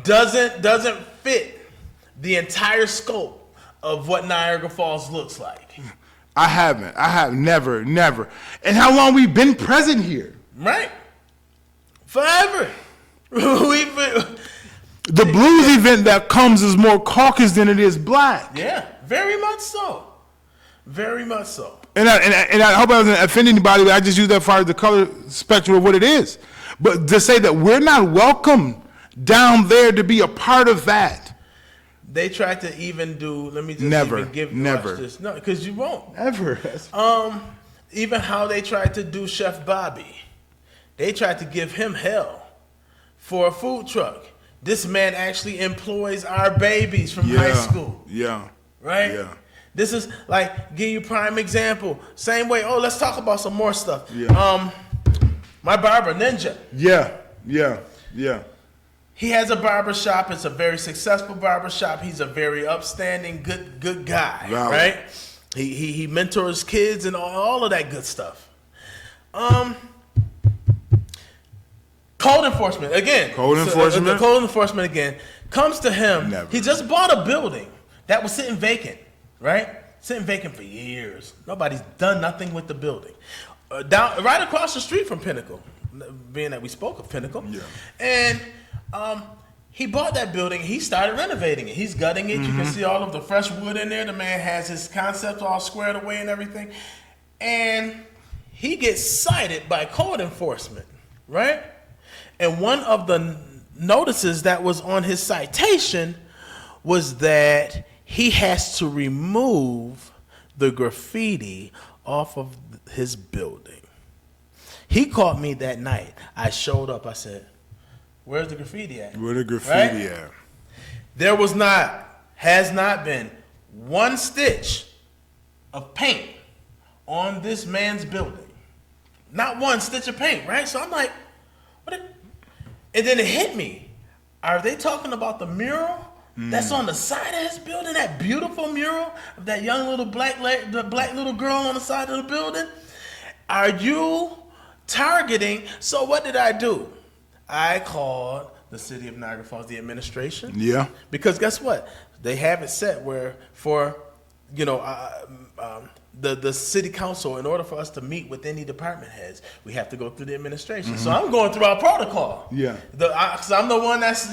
doesn't fit the entire scope of what Niagara Falls looks like. I have never. And how long we've been present here? Right. Forever. The blues event that comes is more caucus than it is black. Yeah, very much so. Very much so. And I hope I doesn't offend anybody, but I just use that far as the color spectrum of what it is. But to say that we're not welcome down there to be a part of that. They tried to even do, let me just never. Watch this. No, because you won't. Ever. Even how they tried to do Chef Bobby. They tried to give him hell for a food truck. This man actually employs our babies from high school. Yeah. Right? Yeah. This is like, give you a prime example. Same way, let's talk about some more stuff. Yeah. My barber, Ninja. Yeah. He has a barber shop. It's a very successful barber shop. He's a very upstanding, good guy. Right? He mentors kids and all of that good stuff. Code enforcement again. The code enforcement again comes to him. Never. He just bought a building that was sitting vacant, right? Sitting vacant for years. Nobody's done nothing with the building. Right across the street from Pinnacle, being that we spoke of Pinnacle. Yeah. And he bought that building. He started renovating it. He's gutting it. Mm-hmm. You can see all of the fresh wood in there. The man has his concept all squared away and everything. And he gets cited by code enforcement, right? And one of the notices that was on his citation was that he has to remove the graffiti off of his building. He called me that night. I showed up. I said, where's the graffiti at? Where the graffiti at? There has not been one stitch of paint on this man's building. Not one stitch of paint, right? So I'm like, and then it hit me. Are they talking about the mural that's on the side of his building? That beautiful mural of that young little black little girl on the side of the building? Are you targeting? So what did I do? I called the City of Niagara Falls, the administration. Yeah. Because guess what? They have it set where for, the city council, in order for us to meet with any department heads, we have to go through the administration. Mm-hmm. So I'm going through our protocol. Yeah. Because I'm the one that's,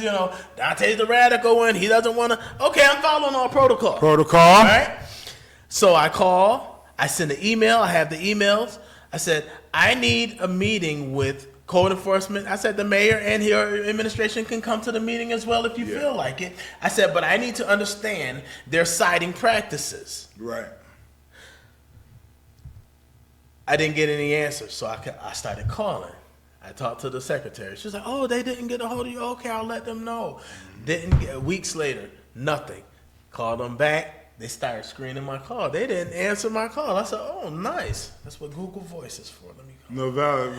Dante's the radical one. He doesn't want to. Okay, I'm following our protocol. All right? So I call. I send an email. I have the emails. I said, I need a meeting with code enforcement. I said, the mayor and your administration can come to the meeting as well if you feel like it. I said, but I need to understand their citing practices. Right. I didn't get any answers, so I started calling. I talked to the secretary. She was like, "Oh, they didn't get a hold of you. Okay, I'll let them know." Didn't get, weeks later, nothing. Called them back. They started screening my call. They didn't answer my call. I said, oh, nice. That's what Google Voice is for. Let me go. No, valid.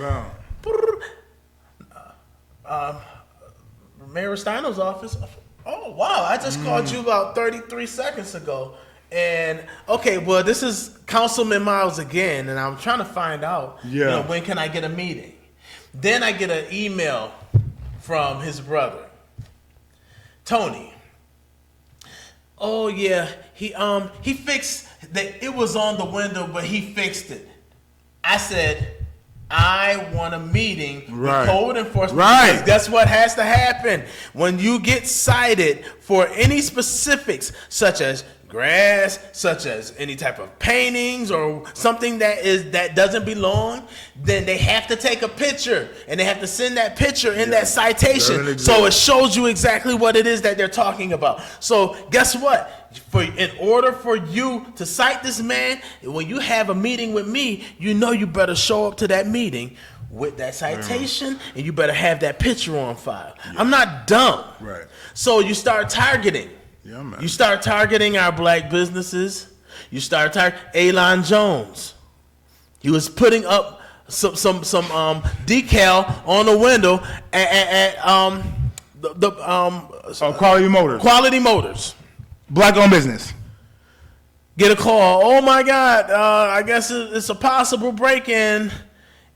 Mayor Steino's office. Oh, wow. I just called you about 33 seconds ago. And, okay, well, this is Councilman Miles again, and I'm trying to find out, when can I get a meeting? Then I get an email from his brother, Tony. Oh, yeah, he fixed that. It was on the window, but he fixed it. I said, I want a meeting with code enforcement. Because guess what has to happen? When you get cited for any specifics, such as grass, such as any type of paintings or something that doesn't belong, then they have to take a picture and they have to send that picture in that citation, so it shows you exactly what it is that they're talking about. So guess what? In order for you to cite this man, when you have a meeting with me, you better show up to that meeting with that citation, and you better have that picture on file. I'm not dumb. Right. So you start targeting. Yeah, man. You start targeting our black businesses. You start targeting Alon Jones. He was putting up some decal on the window at Quality Motors. Quality Motors. Black-owned business. Get a call. Oh my God! I guess it's a possible break-in,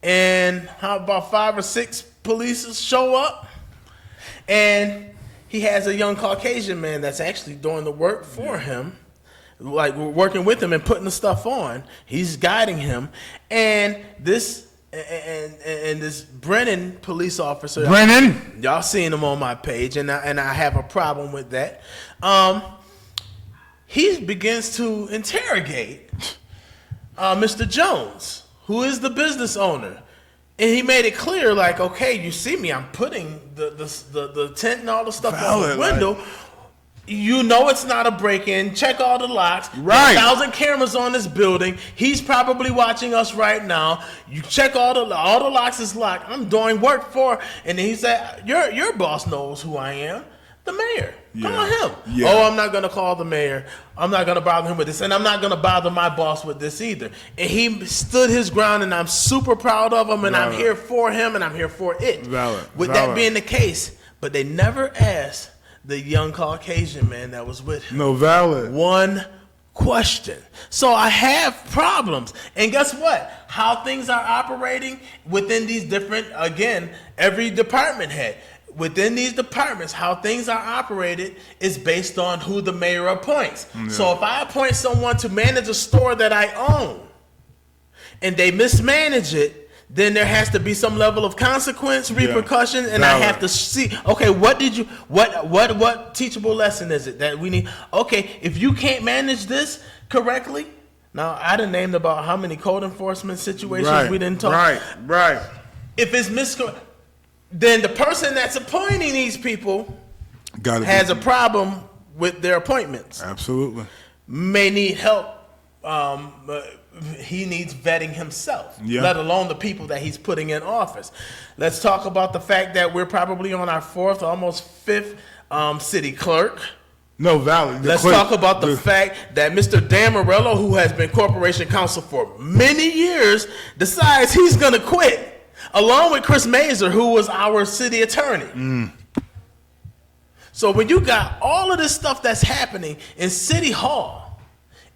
and how about 5 or 6 police show up, and he has a young Caucasian man that's actually doing the work for him, like working with him and putting the stuff on. He's guiding him, and this Brennan police officer. Y'all seen him on my page, and I have a problem with that. He begins to interrogate Mr. Jones, who is the business owner. And he made it clear, like, okay, you see me, I'm putting the tent and all the stuff on the window. It's not a break-in. Check all the locks. Right. 1,000 cameras on this building. He's probably watching us right now. You check all the locks is locked. I'm doing work for. And then he said, your boss knows who I am. The mayor. Call him. Yeah. Oh, I'm not going to call the mayor. I'm not going to bother him with this. And I'm not going to bother my boss with this either. And he stood his ground, and I'm super proud of him, and I'm here for him, and I'm here for it. With that being the case, but they never asked the young Caucasian man that was with him. No, valid. One question. So I have problems. And guess what? How things are operating within these different, again, every department head. Within these departments, how things are operated is based on who the mayor appoints. Yeah. So if I appoint someone to manage a store that I own and they mismanage it, then there has to be some level of consequence, repercussion, and I have to see, okay, what teachable lesson is it that we need? Okay, if you can't manage this correctly, now I done named about how many code enforcement situations we didn't talk. Right. If it's then the person that's appointing these people has a problem with their appointments. Absolutely. May need help. He needs vetting himself, let alone the people that he's putting in office. Let's talk about the fact that we're probably on our 4th, almost 5th city clerk. No, valid. Let's talk about the fact that Mr. Dan Morello, who has been corporation counsel for many years, decides he's going to quit. Along with Chris Mazer, who was our city attorney. So when you got all of this stuff that's happening in City Hall,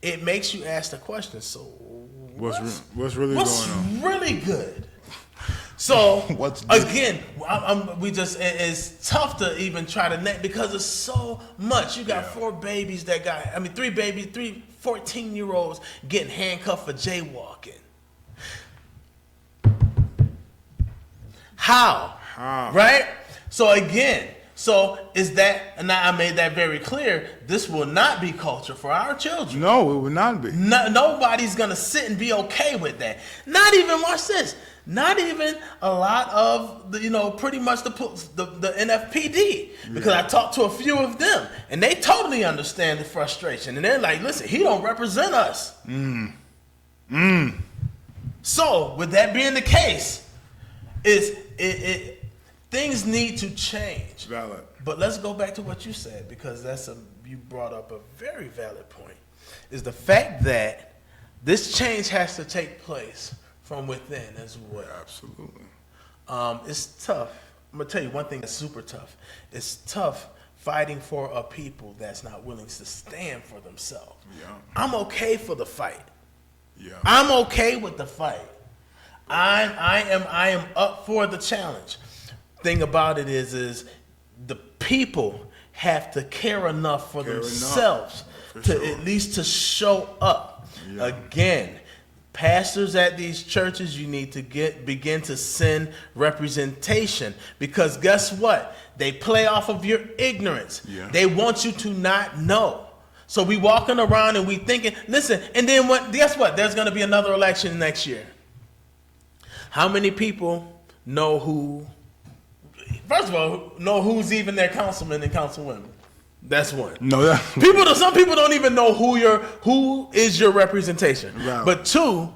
it makes you ask the question, so what's really going on? What's really good? So again, it's tough to even try to net because it's so much. You got 4 babies that got, 3 14-year-olds getting handcuffed for jaywalking. How? Right? So again, is that, and I made that very clear, this will not be culture for our children. No, it will not be. Nobody's going to sit and be okay with that. Not even, watch this, not even a lot of, pretty much the NFPD. Because I talked to a few of them, and they totally understand the frustration. And they're like, listen, he don't represent us. So, with that being the case, things need to change. Valid. But let's go back to what you said, because you brought up a very valid point. is the fact that this change has to take place from within as well. Absolutely. It's tough. I'm gonna tell you one thing that's super tough. It's tough fighting for a people that's not willing to stand for themselves. Yeah. I'm okay for the fight. Yeah. I'm okay with the fight. I am up for the challenge. Thing about it is the people have to care enough for themselves at least to show up. Yeah. Again, pastors at these churches, you need to begin to send representation, because guess what? They play off of your ignorance. Yeah. They want you to not know. So we walking around and we thinking, listen, and then guess what? There's going to be another election next year. How many people know first of all, know who's even their councilman and councilwomen? That's one. No, some people don't even know who is your representation. Right. But two,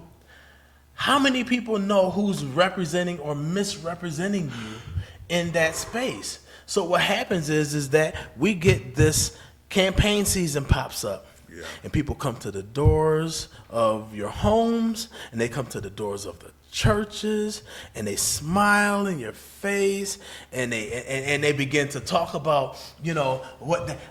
how many people know who's representing or misrepresenting you in that space? So what happens is that we get this campaign season pops up. Yeah. And people come to the doors of your homes, and they come to the doors of the churches, and they smile in your face, and they begin to talk about,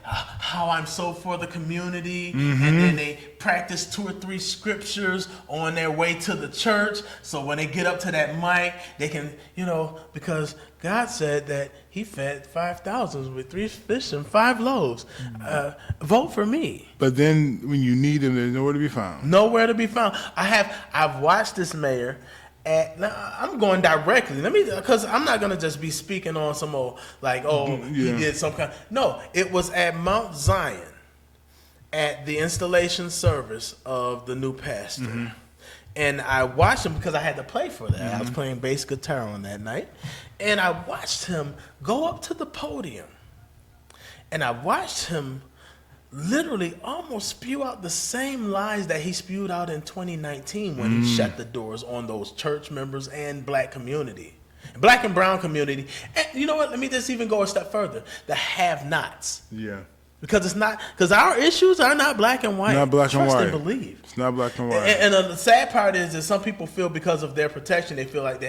how I'm so for the community, mm-hmm. and then they practice 2 or 3 scriptures on their way to the church, so when they get up to that mic, they can, because God said that He fed 5,000 with 3 fish and 5 loaves. Vote for me. But then when you need Him, there's nowhere to be found. Nowhere to be found. I've watched this mayor. I'm going directly. Because I'm not gonna just be speaking on some old he did some kind. No, it was at Mount Zion, at the installation service of the new pastor, mm-hmm. and I watched him because I had to play for that. Mm-hmm. I was playing bass guitar on that night, and I watched him go up to the podium, and I watched him literally almost spew out the same lies that he spewed out in 2019 when he shut the doors on those church members and black community, black and brown community. And you know what? Let me just even go a step further. The have-nots. Yeah. Because our issues are not black and white. Not black and white. Trust and believe. It's not black and white. And the sad part is that some people feel because of their protection, they feel like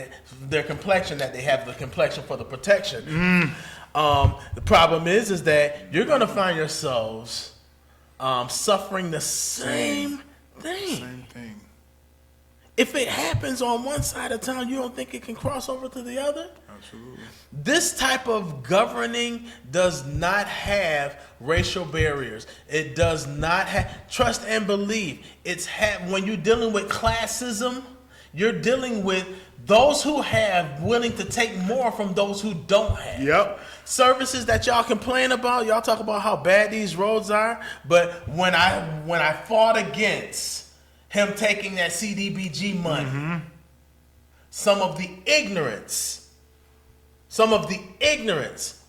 their complexion, that they have the complexion for the protection. The problem is that you're going to find yourselves suffering the same thing. Same thing. If it happens on one side of town, you don't think it can cross over to the other? Absolutely. This type of governing does not have racial barriers. It does not have trust and believe. When you're dealing with classism, you're dealing with those who have willing to take more from those who don't have. Yep. Services that y'all complain about, y'all talk about how bad these roads are, but when I fought against him taking that CDBG money, mm-hmm. some of the ignorance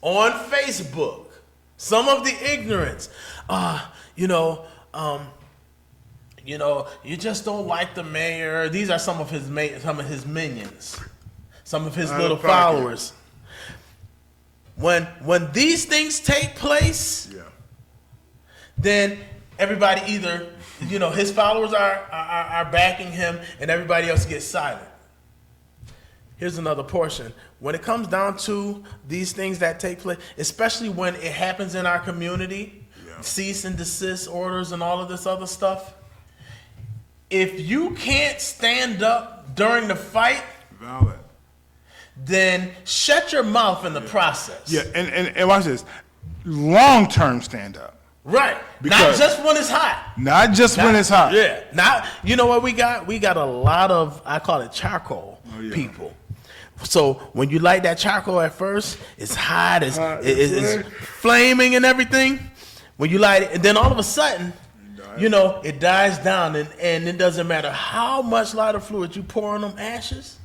on Facebook, you just don't like the mayor. These are some of his minions, some of his little followers. When these things take place, then everybody either, his followers are backing him, and everybody else gets silent. Here's another portion. When it comes down to these things that take place, especially when it happens in our community, cease and desist orders and all of this other stuff, if you can't stand up during the fight, valid, then shut your mouth in the process. Yeah, and watch this. Long-term stand up. Right. Not just when it's hot. When it's hot. Yeah. Not, you know what we got? We got a lot of, I call it charcoal people. So when you light that charcoal at first, it's hot, it's flaming and everything. When you light it, and then all of a sudden, it dies down, and it doesn't matter how much lighter fluid you pour on them ashes,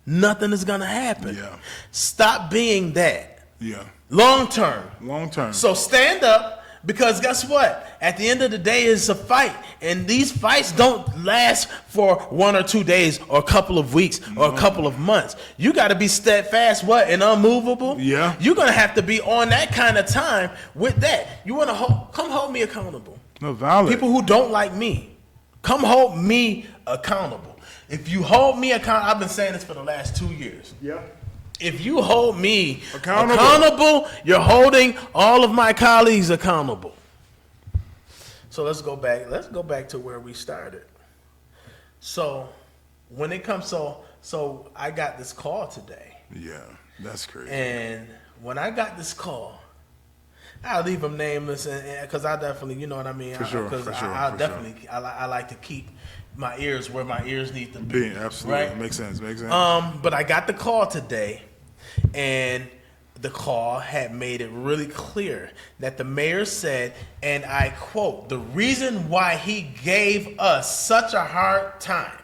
nothing is going to happen. Yeah. Stop being that. Yeah. Long term. So stand up, because guess what? At the end of the day, it's a fight. And these fights don't last for 1 or 2 days or a couple of weeks or a couple of months. You got to be steadfast, and unmovable? Yeah. You're going to have to be on that kind of time with that. You want to come hold me accountable. No, valid. People who don't like me, come hold me accountable. If you hold me accountable, I've been saying this for the last 2 years. Yeah. If you hold me accountable, you're holding all of my colleagues accountable. So let's go back. Let's go back to where we started. So when it comes, so I got this call today. Yeah, that's crazy. And when I got this call, I'll leave them nameless, because I definitely, you know what I mean. I like to keep my ears where my ears need to be. Absolutely, right? Makes sense. But I got the call today, and the call had made it really clear that the mayor said, and I quote, "The reason why he gave us such a hard time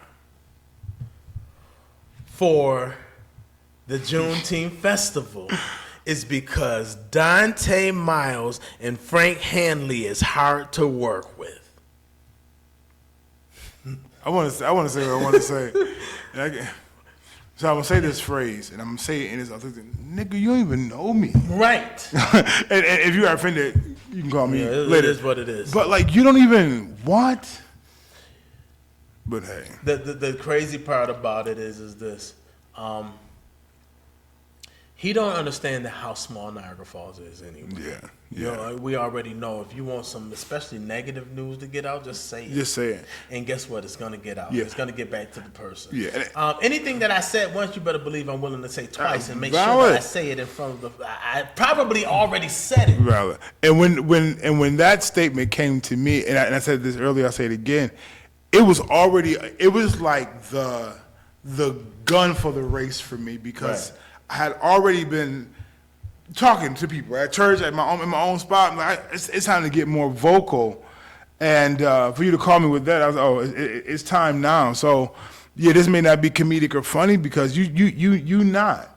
for the Juneteenth festival is because Dante Miles and Frank Hanley is hard to work with." I want to say what I want to say. So I'm gonna say this phrase, and I'm gonna say it in this. I'm thinking, nigga, you don't even know me, right? and if you are offended, you can call me later. It is what it is. But like, you don't even what? But hey, the crazy part about it is this. He don't understand how small Niagara Falls is anyway. Yeah. You know, we already know if you want some especially negative news to get out, just say it. Just say it. And guess what? It's going to get out. Yeah. It's going to get back to the person. Yeah. Anything that I said once, you better believe I'm willing to say twice and make valid. sure that I say it in front of the... I probably already said it. Valid. And when that statement came to me, and I said this earlier, I'll say it again, it was like the gun for the race for me, because Right. I had already been talking to people at church, in my own spot. I'm like, it's time to get more vocal, and for you to call me with that, I was it's time now. So yeah, this may not be comedic or funny, because you not,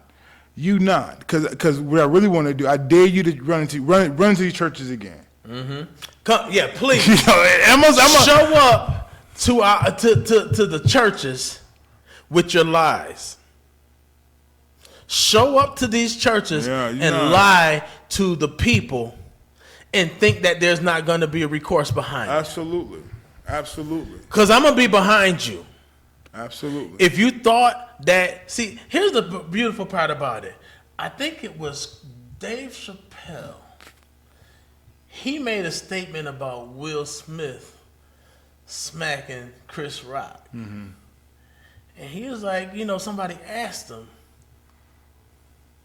because what I really want to do, I dare you to run into these churches again. Mm-hmm. Come, yeah, please. Show up to the churches with your lies. Show up to these churches and lie to the people and think that there's not going to be a recourse behind it. Absolutely. Because I'm going to be behind you. Absolutely. If you thought that... See, here's the beautiful part about it. I think it was Dave Chappelle. He made a statement about Will Smith smacking Chris Rock. Mm-hmm. And he was like, somebody asked him,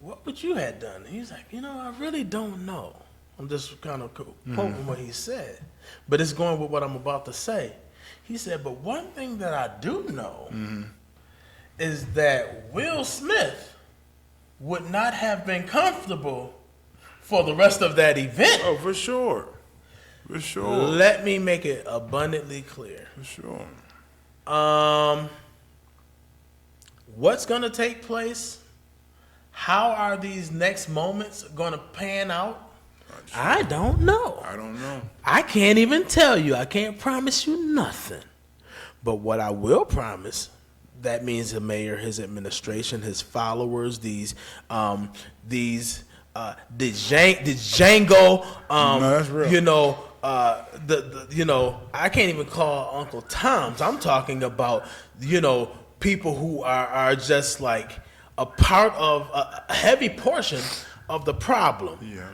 what would you have done? He's like, I really don't know. I'm just kind of quoting what he said. But it's going with what I'm about to say. He said, but one thing that I do know is that Will Smith would not have been comfortable for the rest of that event. Oh, for sure. For sure. Let me make it abundantly clear. For sure. What's going to take place? How are these next moments going to pan out? I don't know. I can't even tell you. I can't promise you nothing. But what I will promise, that means the mayor, his administration, his followers, the Django, no, that's real. I can't even call Uncle Tom's. I'm talking about, people who are just like a part of a heavy portion of the problem. Yeah.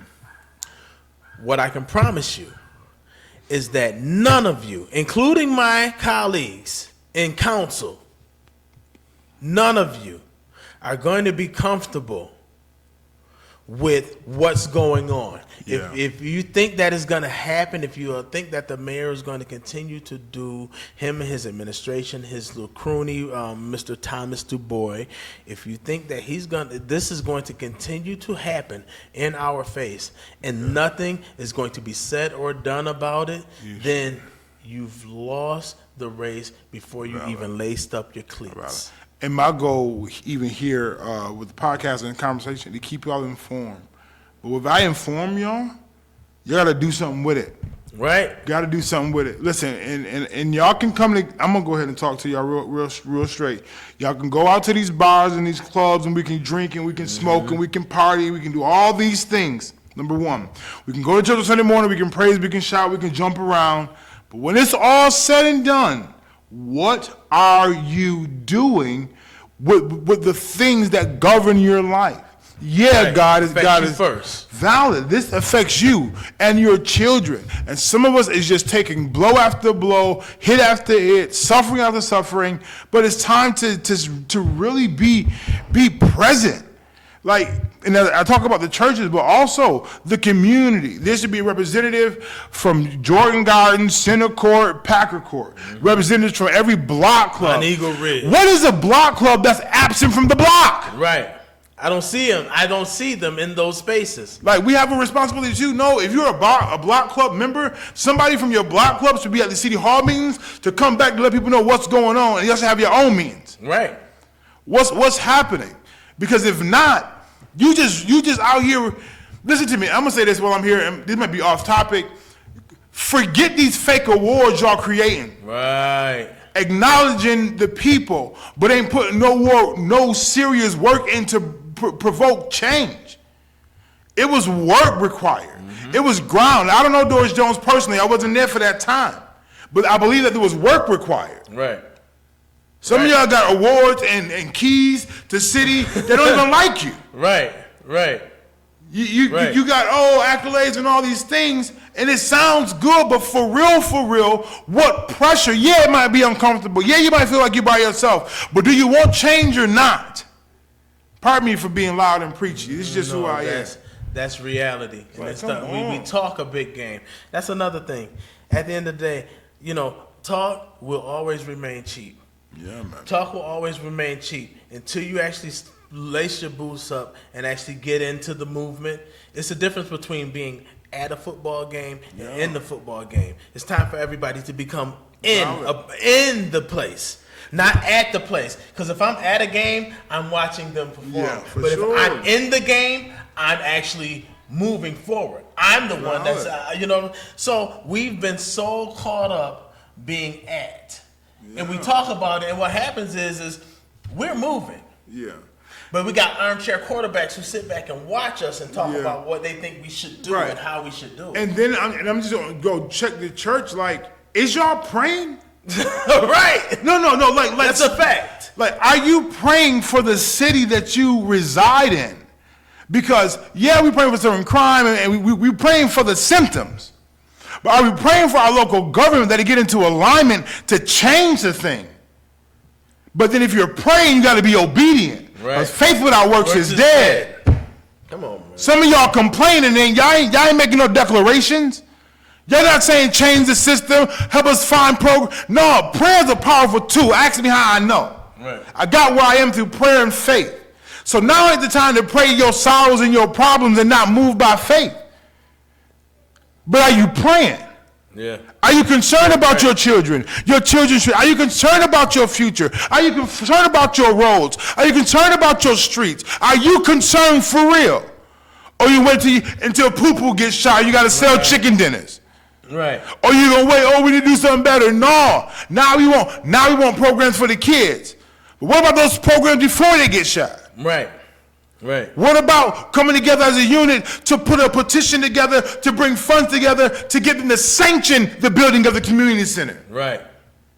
What I can promise you is that none of you, including my colleagues in council, none of you are going to be comfortable with what's going on. Yeah. If you think that is going to happen, if you think that the mayor is going to continue to do, him and his administration, his little crony, Mr. Thomas DuBois, if you think that this is going to continue to happen in our face and nothing is going to be said or done about it, then you've lost the race before you even laced up your cleats. And my goal, even here with the podcast and conversation, to keep y'all informed. But if I inform y'all, you got to do something with it. Right. Got to do something with it. Listen, and y'all can come to. I'm gonna go ahead and talk to y'all real straight. Y'all can go out to these bars and these clubs, and we can drink and we can smoke and we can party. We can do all these things. Number one, we can go to church on Sunday morning, we can praise, we can shout, we can jump around. But when it's all said and done, what are you doing with the things that govern your life? Yeah, right. God is first. Valid. This affects you and your children. And some of us is just taking blow after blow, hit after hit, suffering after suffering. But it's time to really be present. Like, and I talk about the churches, but also the community. There should be a representative from Jordan Gardens, Center Court, Packer Court. Mm-hmm. Representatives from every block club. Eagle Ridge. What is a block club that's absent from the block? Right. I don't see them. I don't see them in those spaces. Like, we have a responsibility too. No, if you're a block club member, somebody from your block club should be at the city hall meetings to come back to let people know what's going on, and you also have your own meetings. Right. What's happening? Because if not, you just out here. Listen to me. I'm gonna say this while I'm here, and this might be off topic. Forget these fake awards y'all creating. Right. Acknowledging the people, but ain't putting no serious work into provoke change. It was work required. Mm-hmm. It was ground. I don't know Doris Jones personally. I wasn't there for that time, but I believe that there was work required. Right. Some of y'all got awards and keys to city. They don't even like you. Right. You got accolades and all these things, and it sounds good, but for real, what pressure? Yeah, it might be uncomfortable. Yeah, you might feel like you're by yourself, but do you want change or not? Pardon me for being loud and preachy. This is just who I am. That's reality. Like, we talk a big game. That's another thing. At the end of the day, talk will always remain cheap. Yeah, man. Talk will always remain cheap until you actually lace your boots up and actually get into the movement. It's the difference between being at a football game and in the football game. It's time for everybody to become in the place, not at the place. Because if I'm at a game, I'm watching them perform. Yeah, but if I'm in the game, I'm actually moving forward. I'm the one that's, So we've been so caught up being at. Yeah. And we talk about it, and what happens is we're moving. Yeah. But we got armchair quarterbacks who sit back and watch us and talk about what they think we should do and how we should do it. And then I'm just going to go check the church. Like, is y'all praying? Right. No. Like, that's a fact. Like, are you praying for the city that you reside in? Because, we praying for certain crime and we praying for the symptoms. But are we praying for our local government that it get into alignment to change the thing? But then if you're praying, you got to be obedient. Right. Because faith without works is dead. Come on, man. Some of y'all complaining and y'all ain't making no declarations. Y'all not saying change the system, help us find program. No, prayer's a powerful tool. Ask me how I know. Right. I got where I am through prayer and faith. So now is the time to pray your sorrows and your problems and not move by faith. But are you praying? Yeah. Are you concerned about your children? Your children's future? Are you concerned about your future? Are you concerned about your roads? Are you concerned about your streets? Are you concerned for real? Or you wait until poo-poo gets shot, you got to sell chicken dinners? Right. Or you gonna wait, we need to do something better? No. Now we want programs for the kids. But what about those programs before they get shot? Right. What about coming together as a unit to put a petition together, to bring funds together, to get them to sanction the building of the community center? Right.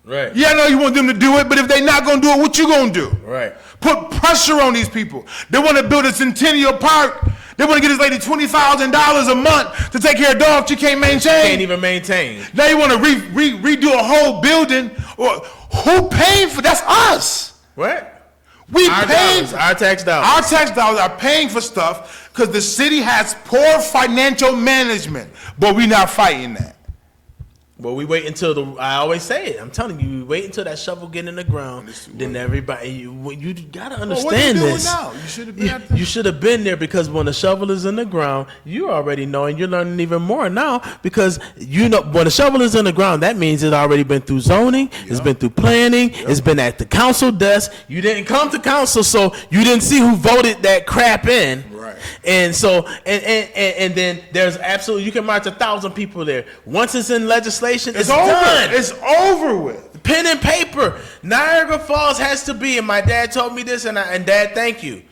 Yeah, I know you want them to do it, but if they're not going to do it, what you going to do? Right. Put pressure on these people. They want to build a Centennial Park. They want to get this lady $20,000 a month to take care of dogs she can't maintain. Can't even maintain. Now you want to redo a whole building. Or who paying for? That's us. What? Our tax dollars. Our tax dollars are paying for stuff because the city has poor financial management, but we're not fighting that. Well, we wait until I always say it. I'm telling you, we wait until that shovel get in the ground. Then everybody, you gotta understand this. Now? You should have been there because when the shovel is in the ground, you already know, and you're learning even more now because when the shovel is in the ground, that means it's already been through zoning, it's been through planning, it's been at the council desk. You didn't come to council, so you didn't see who voted that crap in. Right. And so, and then there's absolutely, you can march 1,000 people there. Once it's in legislation, it's done. It's over with. Pen and paper. Niagara Falls has to be, and my dad told me this, and Dad, thank you.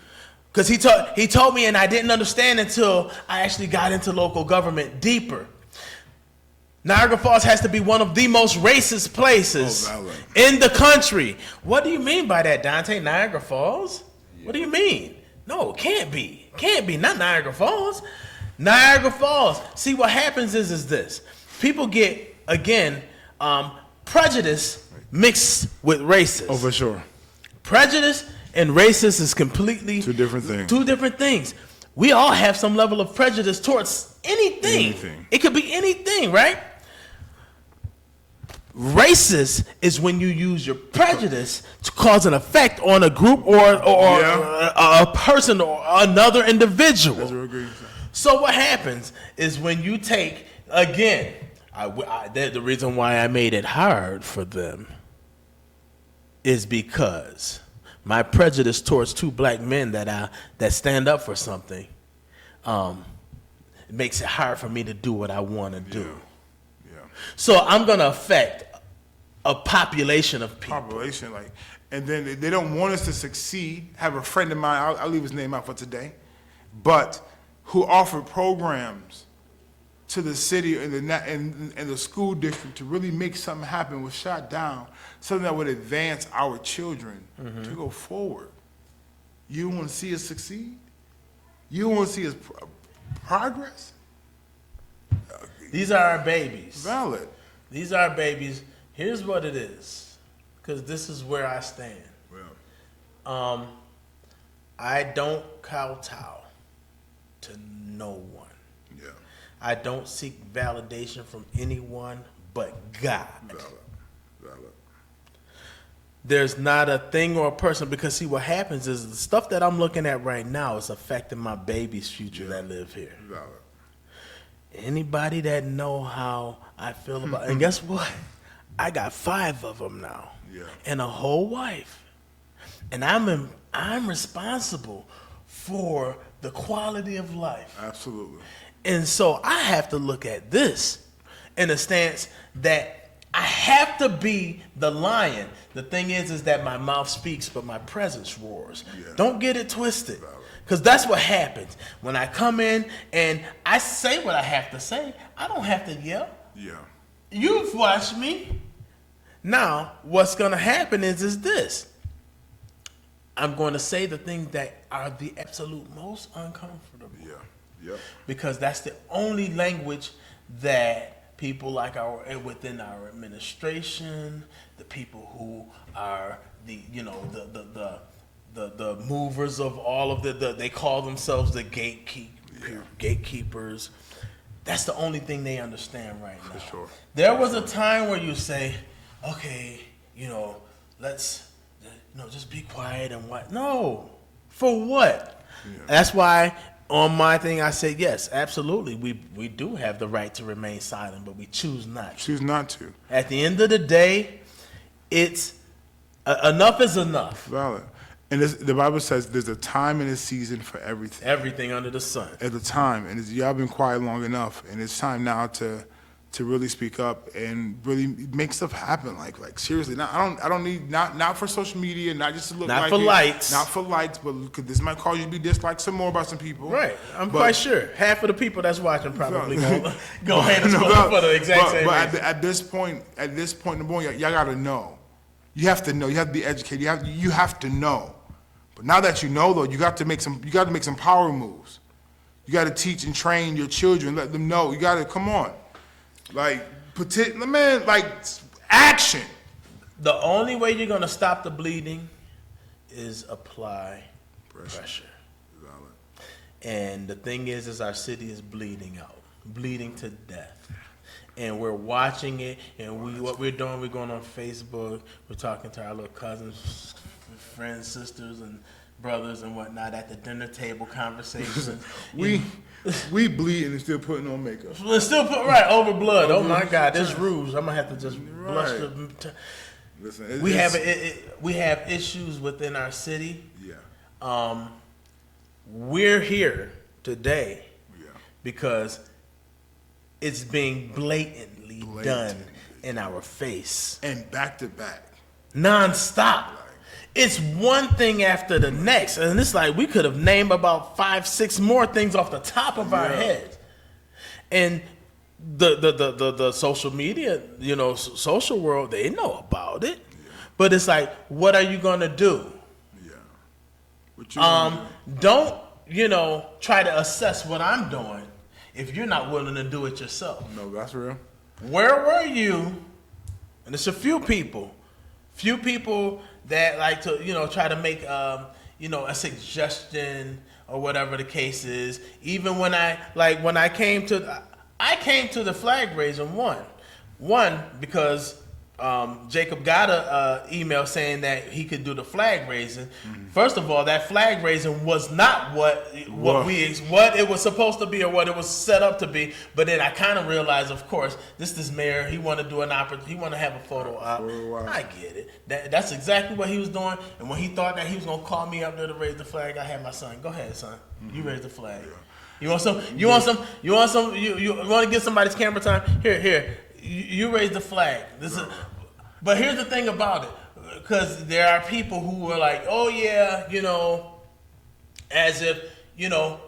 Because he told me, and I didn't understand until I actually got into local government deeper. Niagara Falls has to be one of the most racist places in the country. What do you mean by that, Dante? Niagara Falls? Yeah. What do you mean? No, it can't be. Can't be. Not Niagara Falls. Niagara Falls. See, what happens is this. People get, again, prejudice mixed with racist. Oh, for sure. Prejudice and racist is completely two different things. Two different things. We all have some level of prejudice towards anything. It could be anything, right? Racist is when you use your prejudice to cause an effect on a group or a person or another individual. That's what I agree. So what happens is when you take, again, the reason why I made it hard for them is because my prejudice towards two black men that stand up for something, it makes it hard for me to do what I want to do. Yeah. So I'm gonna affect a population of people. And then they don't want us to succeed. Have a friend of mine, I'll leave his name out for today, but who offered programs to the city and the school district to really make something happen, was shot down, something that would advance our children to go forward. You want to see us succeed? You want to see us progress? These are our babies. Valid. These are our babies. Here's what it is, because this is where I stand. Well. I don't kowtow to no one. Yeah. I don't seek validation from anyone but God. Valid. There's not a thing or a person, because see what happens is the stuff that I'm looking at right now is affecting my baby's future that live here. Valid. Anybody that know how I feel about, and guess what? I got 5 of them now, and a whole wife, and I'm responsible for the quality of life. Absolutely. And so I have to look at this in a stance that I have to be the lion. The thing is that my mouth speaks, but my presence roars. Yeah. Don't get it twisted, because that's what happens when I come in and I say what I have to say. I don't have to yell. Yeah. You've watched me. Now, what's going to happen is this. I'm going to say the things that are the absolute most uncomfortable. Yeah. Because that's the only language that people like within our administration, the people who are the movers of all of they call themselves the gatekeepers. That's the only thing they understand right now. For sure. There was a time where you say, okay, let's, just be quiet and what? No, for what? Yeah. That's why on my thing I say, yes, absolutely, we do have the right to remain silent, but we choose not to. Choose not to. At the end of the day, it's enough is enough. Valid. And the Bible says there's a time and a season for everything. Everything under the sun. At the time, and y'all been quiet long enough, and it's time now to really speak up and really make stuff happen. Like seriously. Now I don't need not for social media, not just to look not like for it, lights, not for lights, but this might cause you to be disliked some more by some people. Right. I'm quite sure half of the people that's watching probably go hate us for the exact same reason. But at this point, number one, y'all gotta know. You have to know. You have to be educated. You have to know. But now that you know, though, you got to make some power moves. You got to teach and train your children. Let them know. You got to come on. Action. The only way you're going to stop the bleeding is apply pressure. And the thing is our city is bleeding out, bleeding to death. And we're watching it, and what we're doing, we're going on Facebook, we're talking to our little cousins, friends, sisters, and brothers and whatnot at the dinner table conversation. We bleeding and still putting on makeup. Still over blood. Oh my God, this rouge. I'm gonna have to just blush. Listen, we have issues within our city. Yeah. We're here today because it's being blatantly done in our face and back to back, nonstop. it's one thing after the next, and it's like we could have named about 5, 6 more things off the top of our heads. And the social media, social world, they know about it, but it's like, what are you gonna do? Yeah. What you gonna do? Don't try to assess what I'm doing if you're not willing to do it yourself. No, that's real. Where were you? And it's a few people that like to try to make a suggestion or whatever the case is. Even when I came to the flag raising one because Jacob got a email saying that he could do the flag raising. Mm-hmm. First of all, that flag raising was not what it was supposed to be or what it was set up to be. But then I kind of realized, of course, this mayor, he want to do he want to have a photo op. I get it. That's exactly what he was doing. And when he thought that he was gonna call me up there to raise the flag, I had my son. Go ahead, son. Mm-hmm. You raise the flag. Yeah. You want some? You want to get somebody's camera time? Here. You raise the flag. But here's the thing about it, because there are people who are like, oh yeah, as if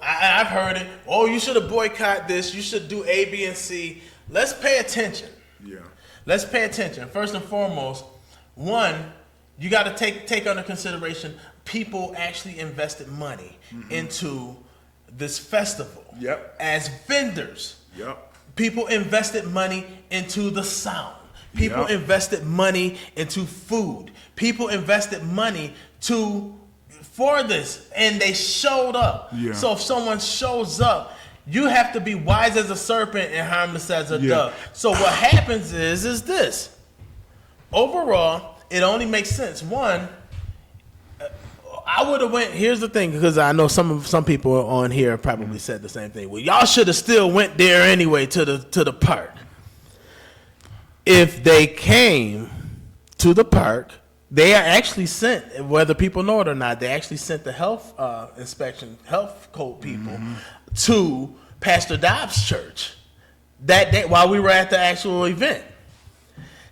I've heard it. Oh, you should have boycotted this. You should do A, B, and C. Let's pay attention. Yeah. Let's pay attention. First and foremost, one, you got to take under consideration people actually invested money into this festival. Yep. As vendors. Yep. People invested money into the sound. People invested money into food. People invested money for this, and they showed up. Yeah. So if someone shows up, you have to be wise as a serpent and harmless as a dove. So what happens is this. Overall, it only makes sense. One, I would have went. Here's the thing, because I know some people on here probably said the same thing. Well, y'all should have still went there anyway to the park. If they came to the park, they are actually sent, whether people know it or not, they actually sent the health health code people to Pastor Dobbs' church that day while we were at the actual event.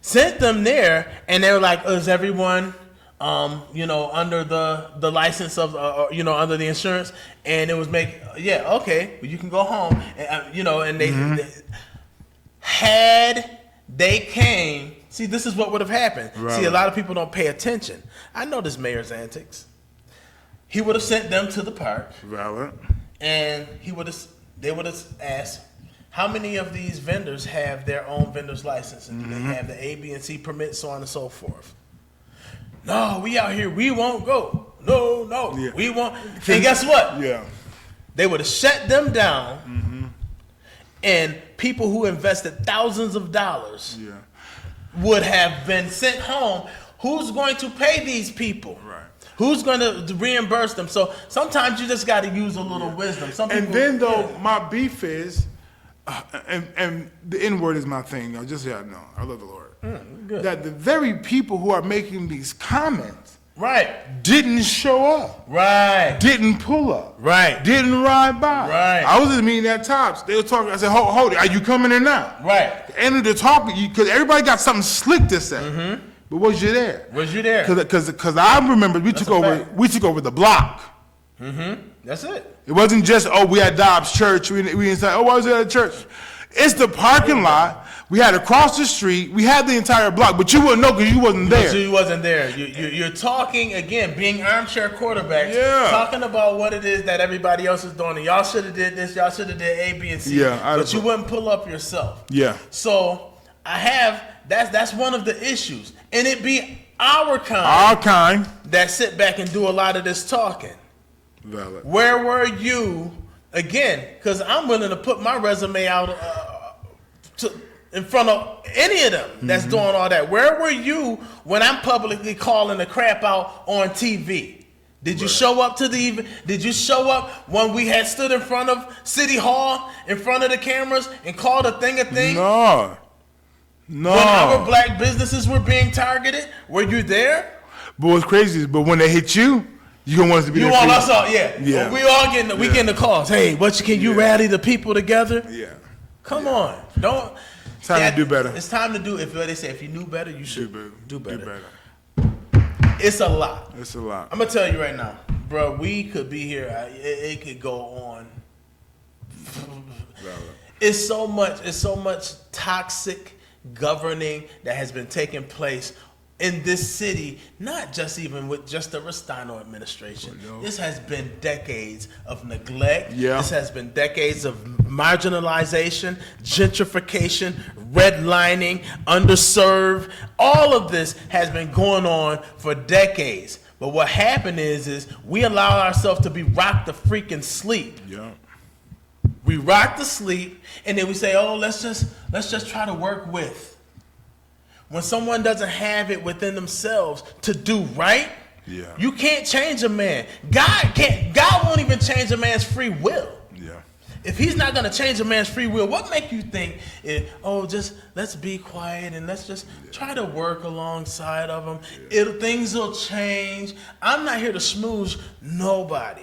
Sent them there, and they were like, "Is everyone?" Under the license of, under the insurance, and it was okay, well, you can go home, and they had they came. See, this is what would have happened. Right. See, a lot of people don't pay attention. I know this mayor's antics. He would have sent them to the park. Valid. And they would have asked, how many of these vendors have their own vendor's license? And do they have the A, B, and C permit, so on and so forth? No, we out here. We won't go. No. Yeah. We won't. And guess what? Yeah. They would have shut them down. And people who invested thousands of dollars would have been sent home. Who's going to pay these people? Right. Who's going to reimburse them? So sometimes you just got to use a little wisdom. My beef is, and the N-word is my thing. Just so y'all know, I love the Lord. Good. That the very people who are making these comments didn't show up. Didn't pull up. Didn't ride by. I was at a meeting at Tops. They were talking. I said, hold it. Are you coming in now? The end of the talk, because everybody got something slick to say. But was you there? Because I remember we took over the block. That's it. It wasn't just, we had Dobbs Church. We didn't say, why was it at church? It's the parking lot. We had across the street. We had the entire block, but you wouldn't know because you wasn't there. You wasn't there. You're talking, again, being armchair quarterbacks, talking about what it is that everybody else is doing. And y'all should have did this. Y'all should have did A, B, and C. But you wouldn't pull up yourself. So that's one of the issues. And it be our kind that sit back and do a lot of this talking. Valid. Where were you, again, because I'm willing to put my resume out in front of any of them that's doing all that. Where were you when I'm publicly calling the crap out on TV? Did you show up to the event? Did you show up when we had stood in front of City Hall, in front of the cameras, and called a thing? No. When our black businesses were being targeted, were you there? But what's crazy is, when they hit you, you gonna want us to be there. You want us all, yeah. We all getting the calls. Hey, can you rally the people together? Yeah. Come on, don't. It's time to do better. It's time to do. If they say if you knew better, you should do better. It's a lot. It's a lot. I'm gonna tell you right now, bro. We could be here. It could go on. It's so much toxic governing that has been taking place in this city, not just even with just the Restano administration. This has been decades of neglect. Yeah. This has been decades of marginalization, gentrification, redlining, underserved. All of this has been going on for decades. But what happened is we allow ourselves to be rocked to freaking sleep. Yeah. We rock to sleep, and then we say, "Oh, let's just try to work with." When someone doesn't have it within themselves to do right, you can't change a man. God won't even change a man's free will. Yeah. If he's not going to change a man's free will, what make you think, just let's be quiet and let's just try to work alongside of him. Things will change. I'm not here to schmooze nobody.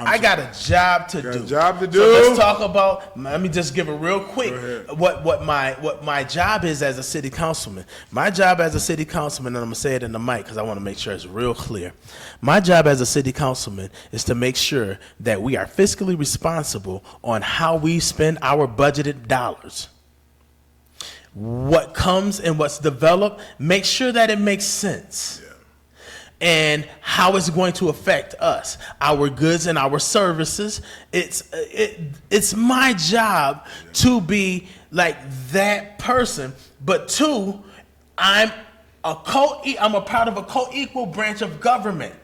I got a job to do. So let's talk about. Let me just give a real quick what my job is as a city councilman. My job as a city councilman, and I'm gonna say it in the mic because I want to make sure it's real clear. My job as a city councilman is to make sure that we are fiscally responsible on how we spend our budgeted dollars. What comes and what's developed, make sure that it makes sense. And how it's going to affect us, our goods and our services. It's my job to be like that person. But two, I'm a part of a co-equal branch of government.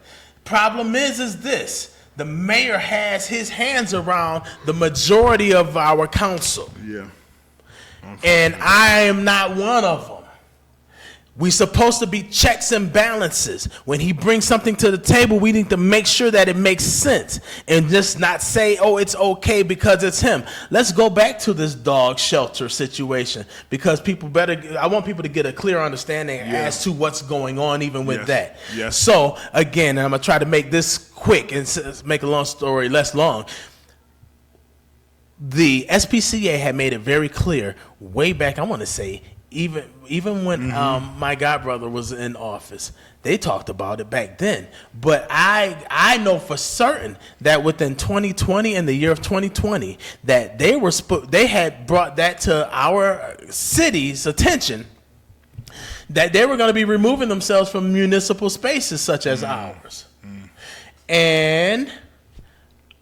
Problem is this: the mayor has his hands around the majority of our council. Yeah. And I am not one of them. We're supposed to be checks and balances. When he brings something to the table, we need to make sure that it makes sense and just not say, oh, it's okay because it's him. Let's go back to this dog shelter situation because I want people to get a clear understanding as to what's going on even with that. Yes. So, again, I'm going to try to make this quick and make a long story less long. The SPCA had made it very clear way back, I want to say, even when my godbrother was in office, they talked about it back then. But I know for certain that within 2020, in the year of 2020, that they had brought that to our city's attention, that they were going to be removing themselves from municipal spaces such as ours. And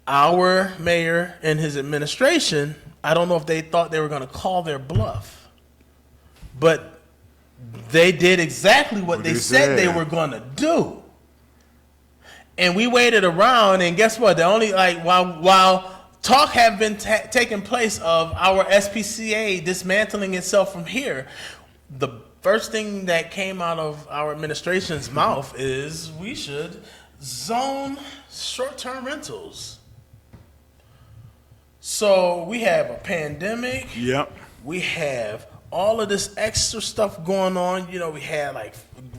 our mayor and his administration, I don't know if they thought they were going to call their bluff. But they did exactly what they said they were going to do. And we waited around, and guess what? While talk have been taking place of our SPCA dismantling itself from here, the first thing that came out of our administration's mouth is we should zone short-term rentals. So we have a pandemic. Yep. We have all of this extra stuff going on. You know, we had like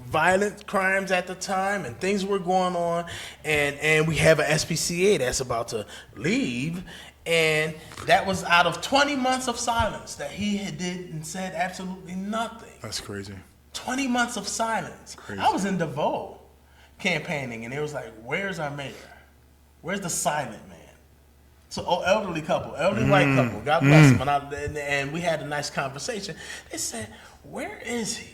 violent crimes at the time and things were going on, and we have an SPCA that's about to leave, and that was out of 20 months of silence that he did and said absolutely nothing. That's crazy. 20 months of silence. Crazy. I was in DeVoe campaigning, and it was like, where's our mayor? Where's the silent man? So, elderly white couple, God bless him. And we had a nice conversation. They said, where is he?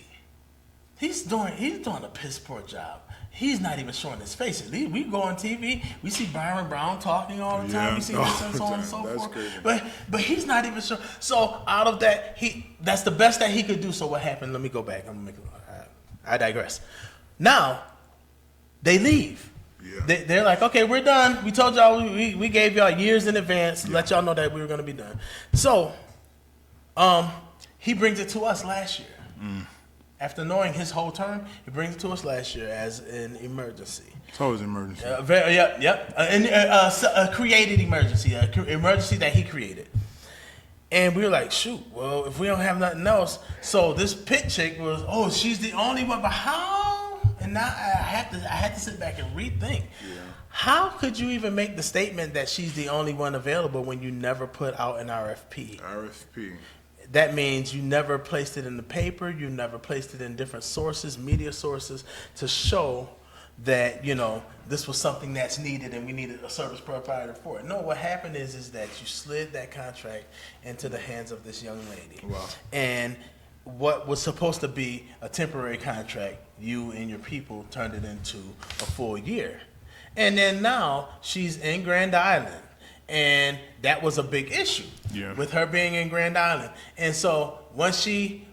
He's doing a piss poor job. He's not even showing his face. We go on TV, we see Byron Brown talking all the time. We see this and so on and so forth. Crazy. But he's not even sure. So out of that, that's the best that he could do. So what happened? Let me go back. I digress. Now, they leave. Yeah. They're like, okay, we're done. We told y'all, we gave y'all years in advance, let y'all know that we were going to be done. So, he brings it to us last year. After knowing his whole term, he brings it to us last year as an emergency. It's always an emergency. A created emergency, emergency that he created. And we were like, shoot, well, if we don't have nothing else. So this pit chick was, she's the only one, but how? And now I had to sit back and rethink. Yeah. How could you even make the statement that she's the only one available when you never put out an RFP? that means you never placed it in the paper, you never placed it in different sources, media sources, to show that, you know, this was something that's needed and we needed a service provider for it. No, what happened is that you slid that contract into the hands of this young lady. Wow. And what was supposed to be a temporary contract, you and your people turned it into a full year. And then now she's in Grand Island. And that was a big issue with her being in Grand Island. And so once we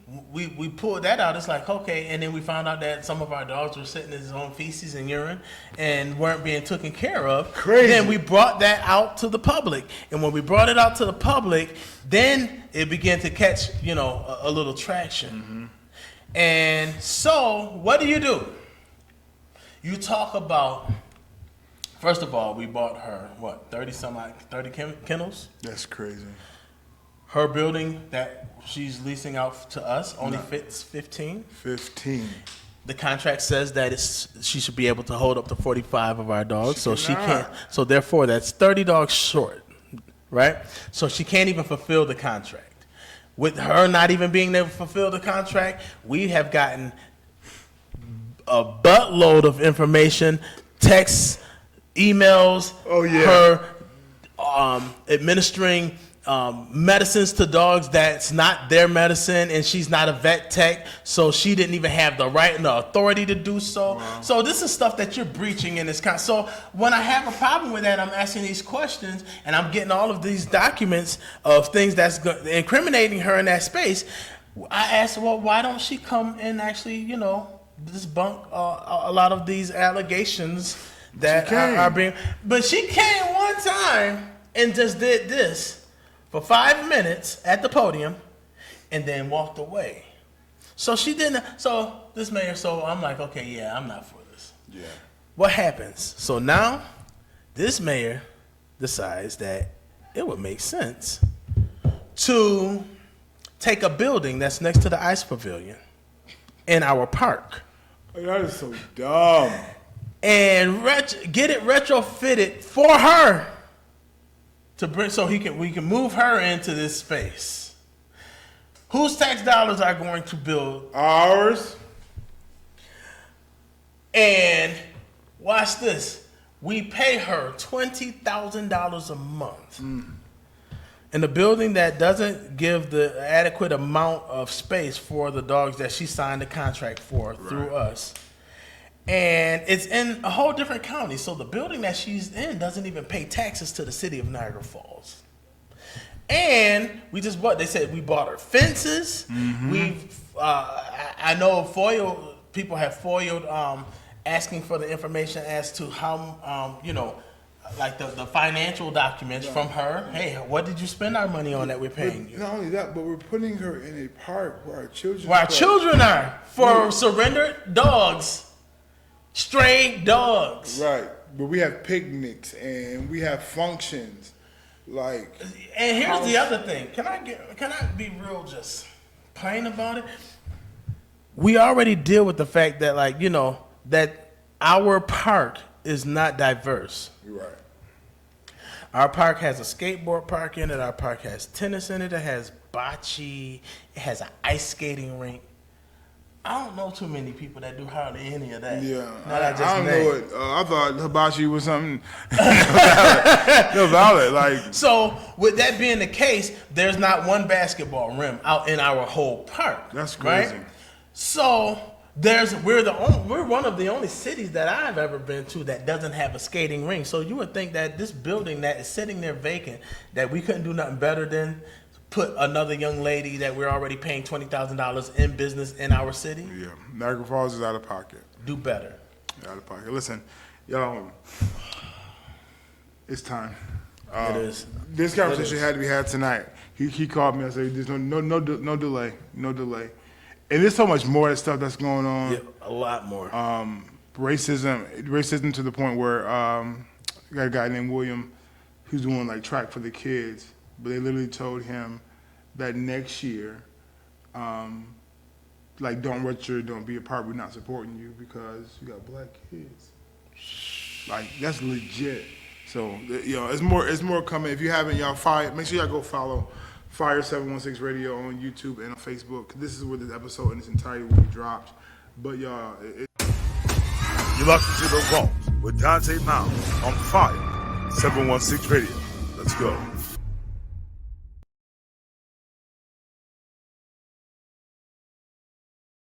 pulled that out, it's like, okay, and then we found out that some of our dogs were sitting in his own feces and urine and weren't being taken care of. Crazy. Then we brought that out to the public. And when we brought it out to the public, then it began to catch, you know, a little traction. And so what do? You talk about, first of all, we bought her, 30 kennels? That's crazy. Her building that she's leasing out to us only fits 15. 15. The contract says that she should be able to hold up to 45 of our dogs, so she can't. So therefore, that's 30 dogs short, right? So she can't even fulfill the contract. With her not even being able to fulfill the contract, we have gotten a buttload of information, texts, emails, her administering medicines to dogs that's not their medicine, and she's not a vet tech, so she didn't even have the right and the authority to do so. Wow. So this is stuff that you're breaching in this kind. So when I have a problem with that, I'm asking these questions, and I'm getting all of these documents of things that's incriminating her in that space. I asked, well, why don't she come and actually, you know, debunk a lot of these allegations that are being. But she came one time and just did this for 5 minutes at the podium and then walked away. So she didn't. So this mayor, so I'm like, okay, yeah, I'm not for this. Yeah. What happens? So now this mayor decides that it would make sense to take a building that's next to the ice pavilion in our park. Oh, that is so dumb. And get it retrofitted for her to bring, so we can move her into this space. Whose tax dollars are going to build? Ours. And watch this. We pay her $20,000 a month. In a building that doesn't give the adequate amount of space for the dogs that she signed a contract for through us. And it's in a whole different county. So the building that she's in doesn't even pay taxes to the City of Niagara Falls. And we just bought, they said we bought her fences. I know people have foiled asking for the information as to how, you know, like the financial documents from her. Hey, what did you spend our money on that we're paying you? Not only that, but we're putting her in a park where our children are for surrendered dogs. Stray dogs. Right. But we have picnics and we have functions. Like, and here's the other thing. Can I be real just plain about it? We already deal with the fact that, like, you know, that our park is not diverse. Right. Our park has a skateboard park in it. Our park has tennis in it. It has bocce. It has an ice skating rink. I don't know too many people that do hardly any of that. Yeah, I don't know it. I thought hibachi was something valid. Like, so, with that being the case, there's not one basketball rim out in our whole park. That's crazy. Right? So we're one of the only cities that I've ever been to that doesn't have a skating rink. So you would think that this building that is sitting there vacant, that we couldn't do nothing better than put another young lady that we're already paying $20,000 in business in our city? Yeah, Niagara Falls is out of pocket. Do better. Out of pocket. Listen, y'all, it's time. It is. This conversation had to be had tonight. He called me and said, "There's no delay, no delay." And there's so much more stuff that's going on. Yeah, a lot more. Racism to the point where I got a guy named William who's doing like track for the kids. But they literally told him that next year, like, don't register, don't be a part. We're not supporting you because you got black kids. Like, that's legit. So, you know, it's more coming. If you haven't, y'all make sure y'all go follow Fire 716 Radio on YouTube and on Facebook. This is where this episode in its entirety will be dropped. But y'all, You locked into the vault with Dante Mount on Fire 716 Radio. Let's go.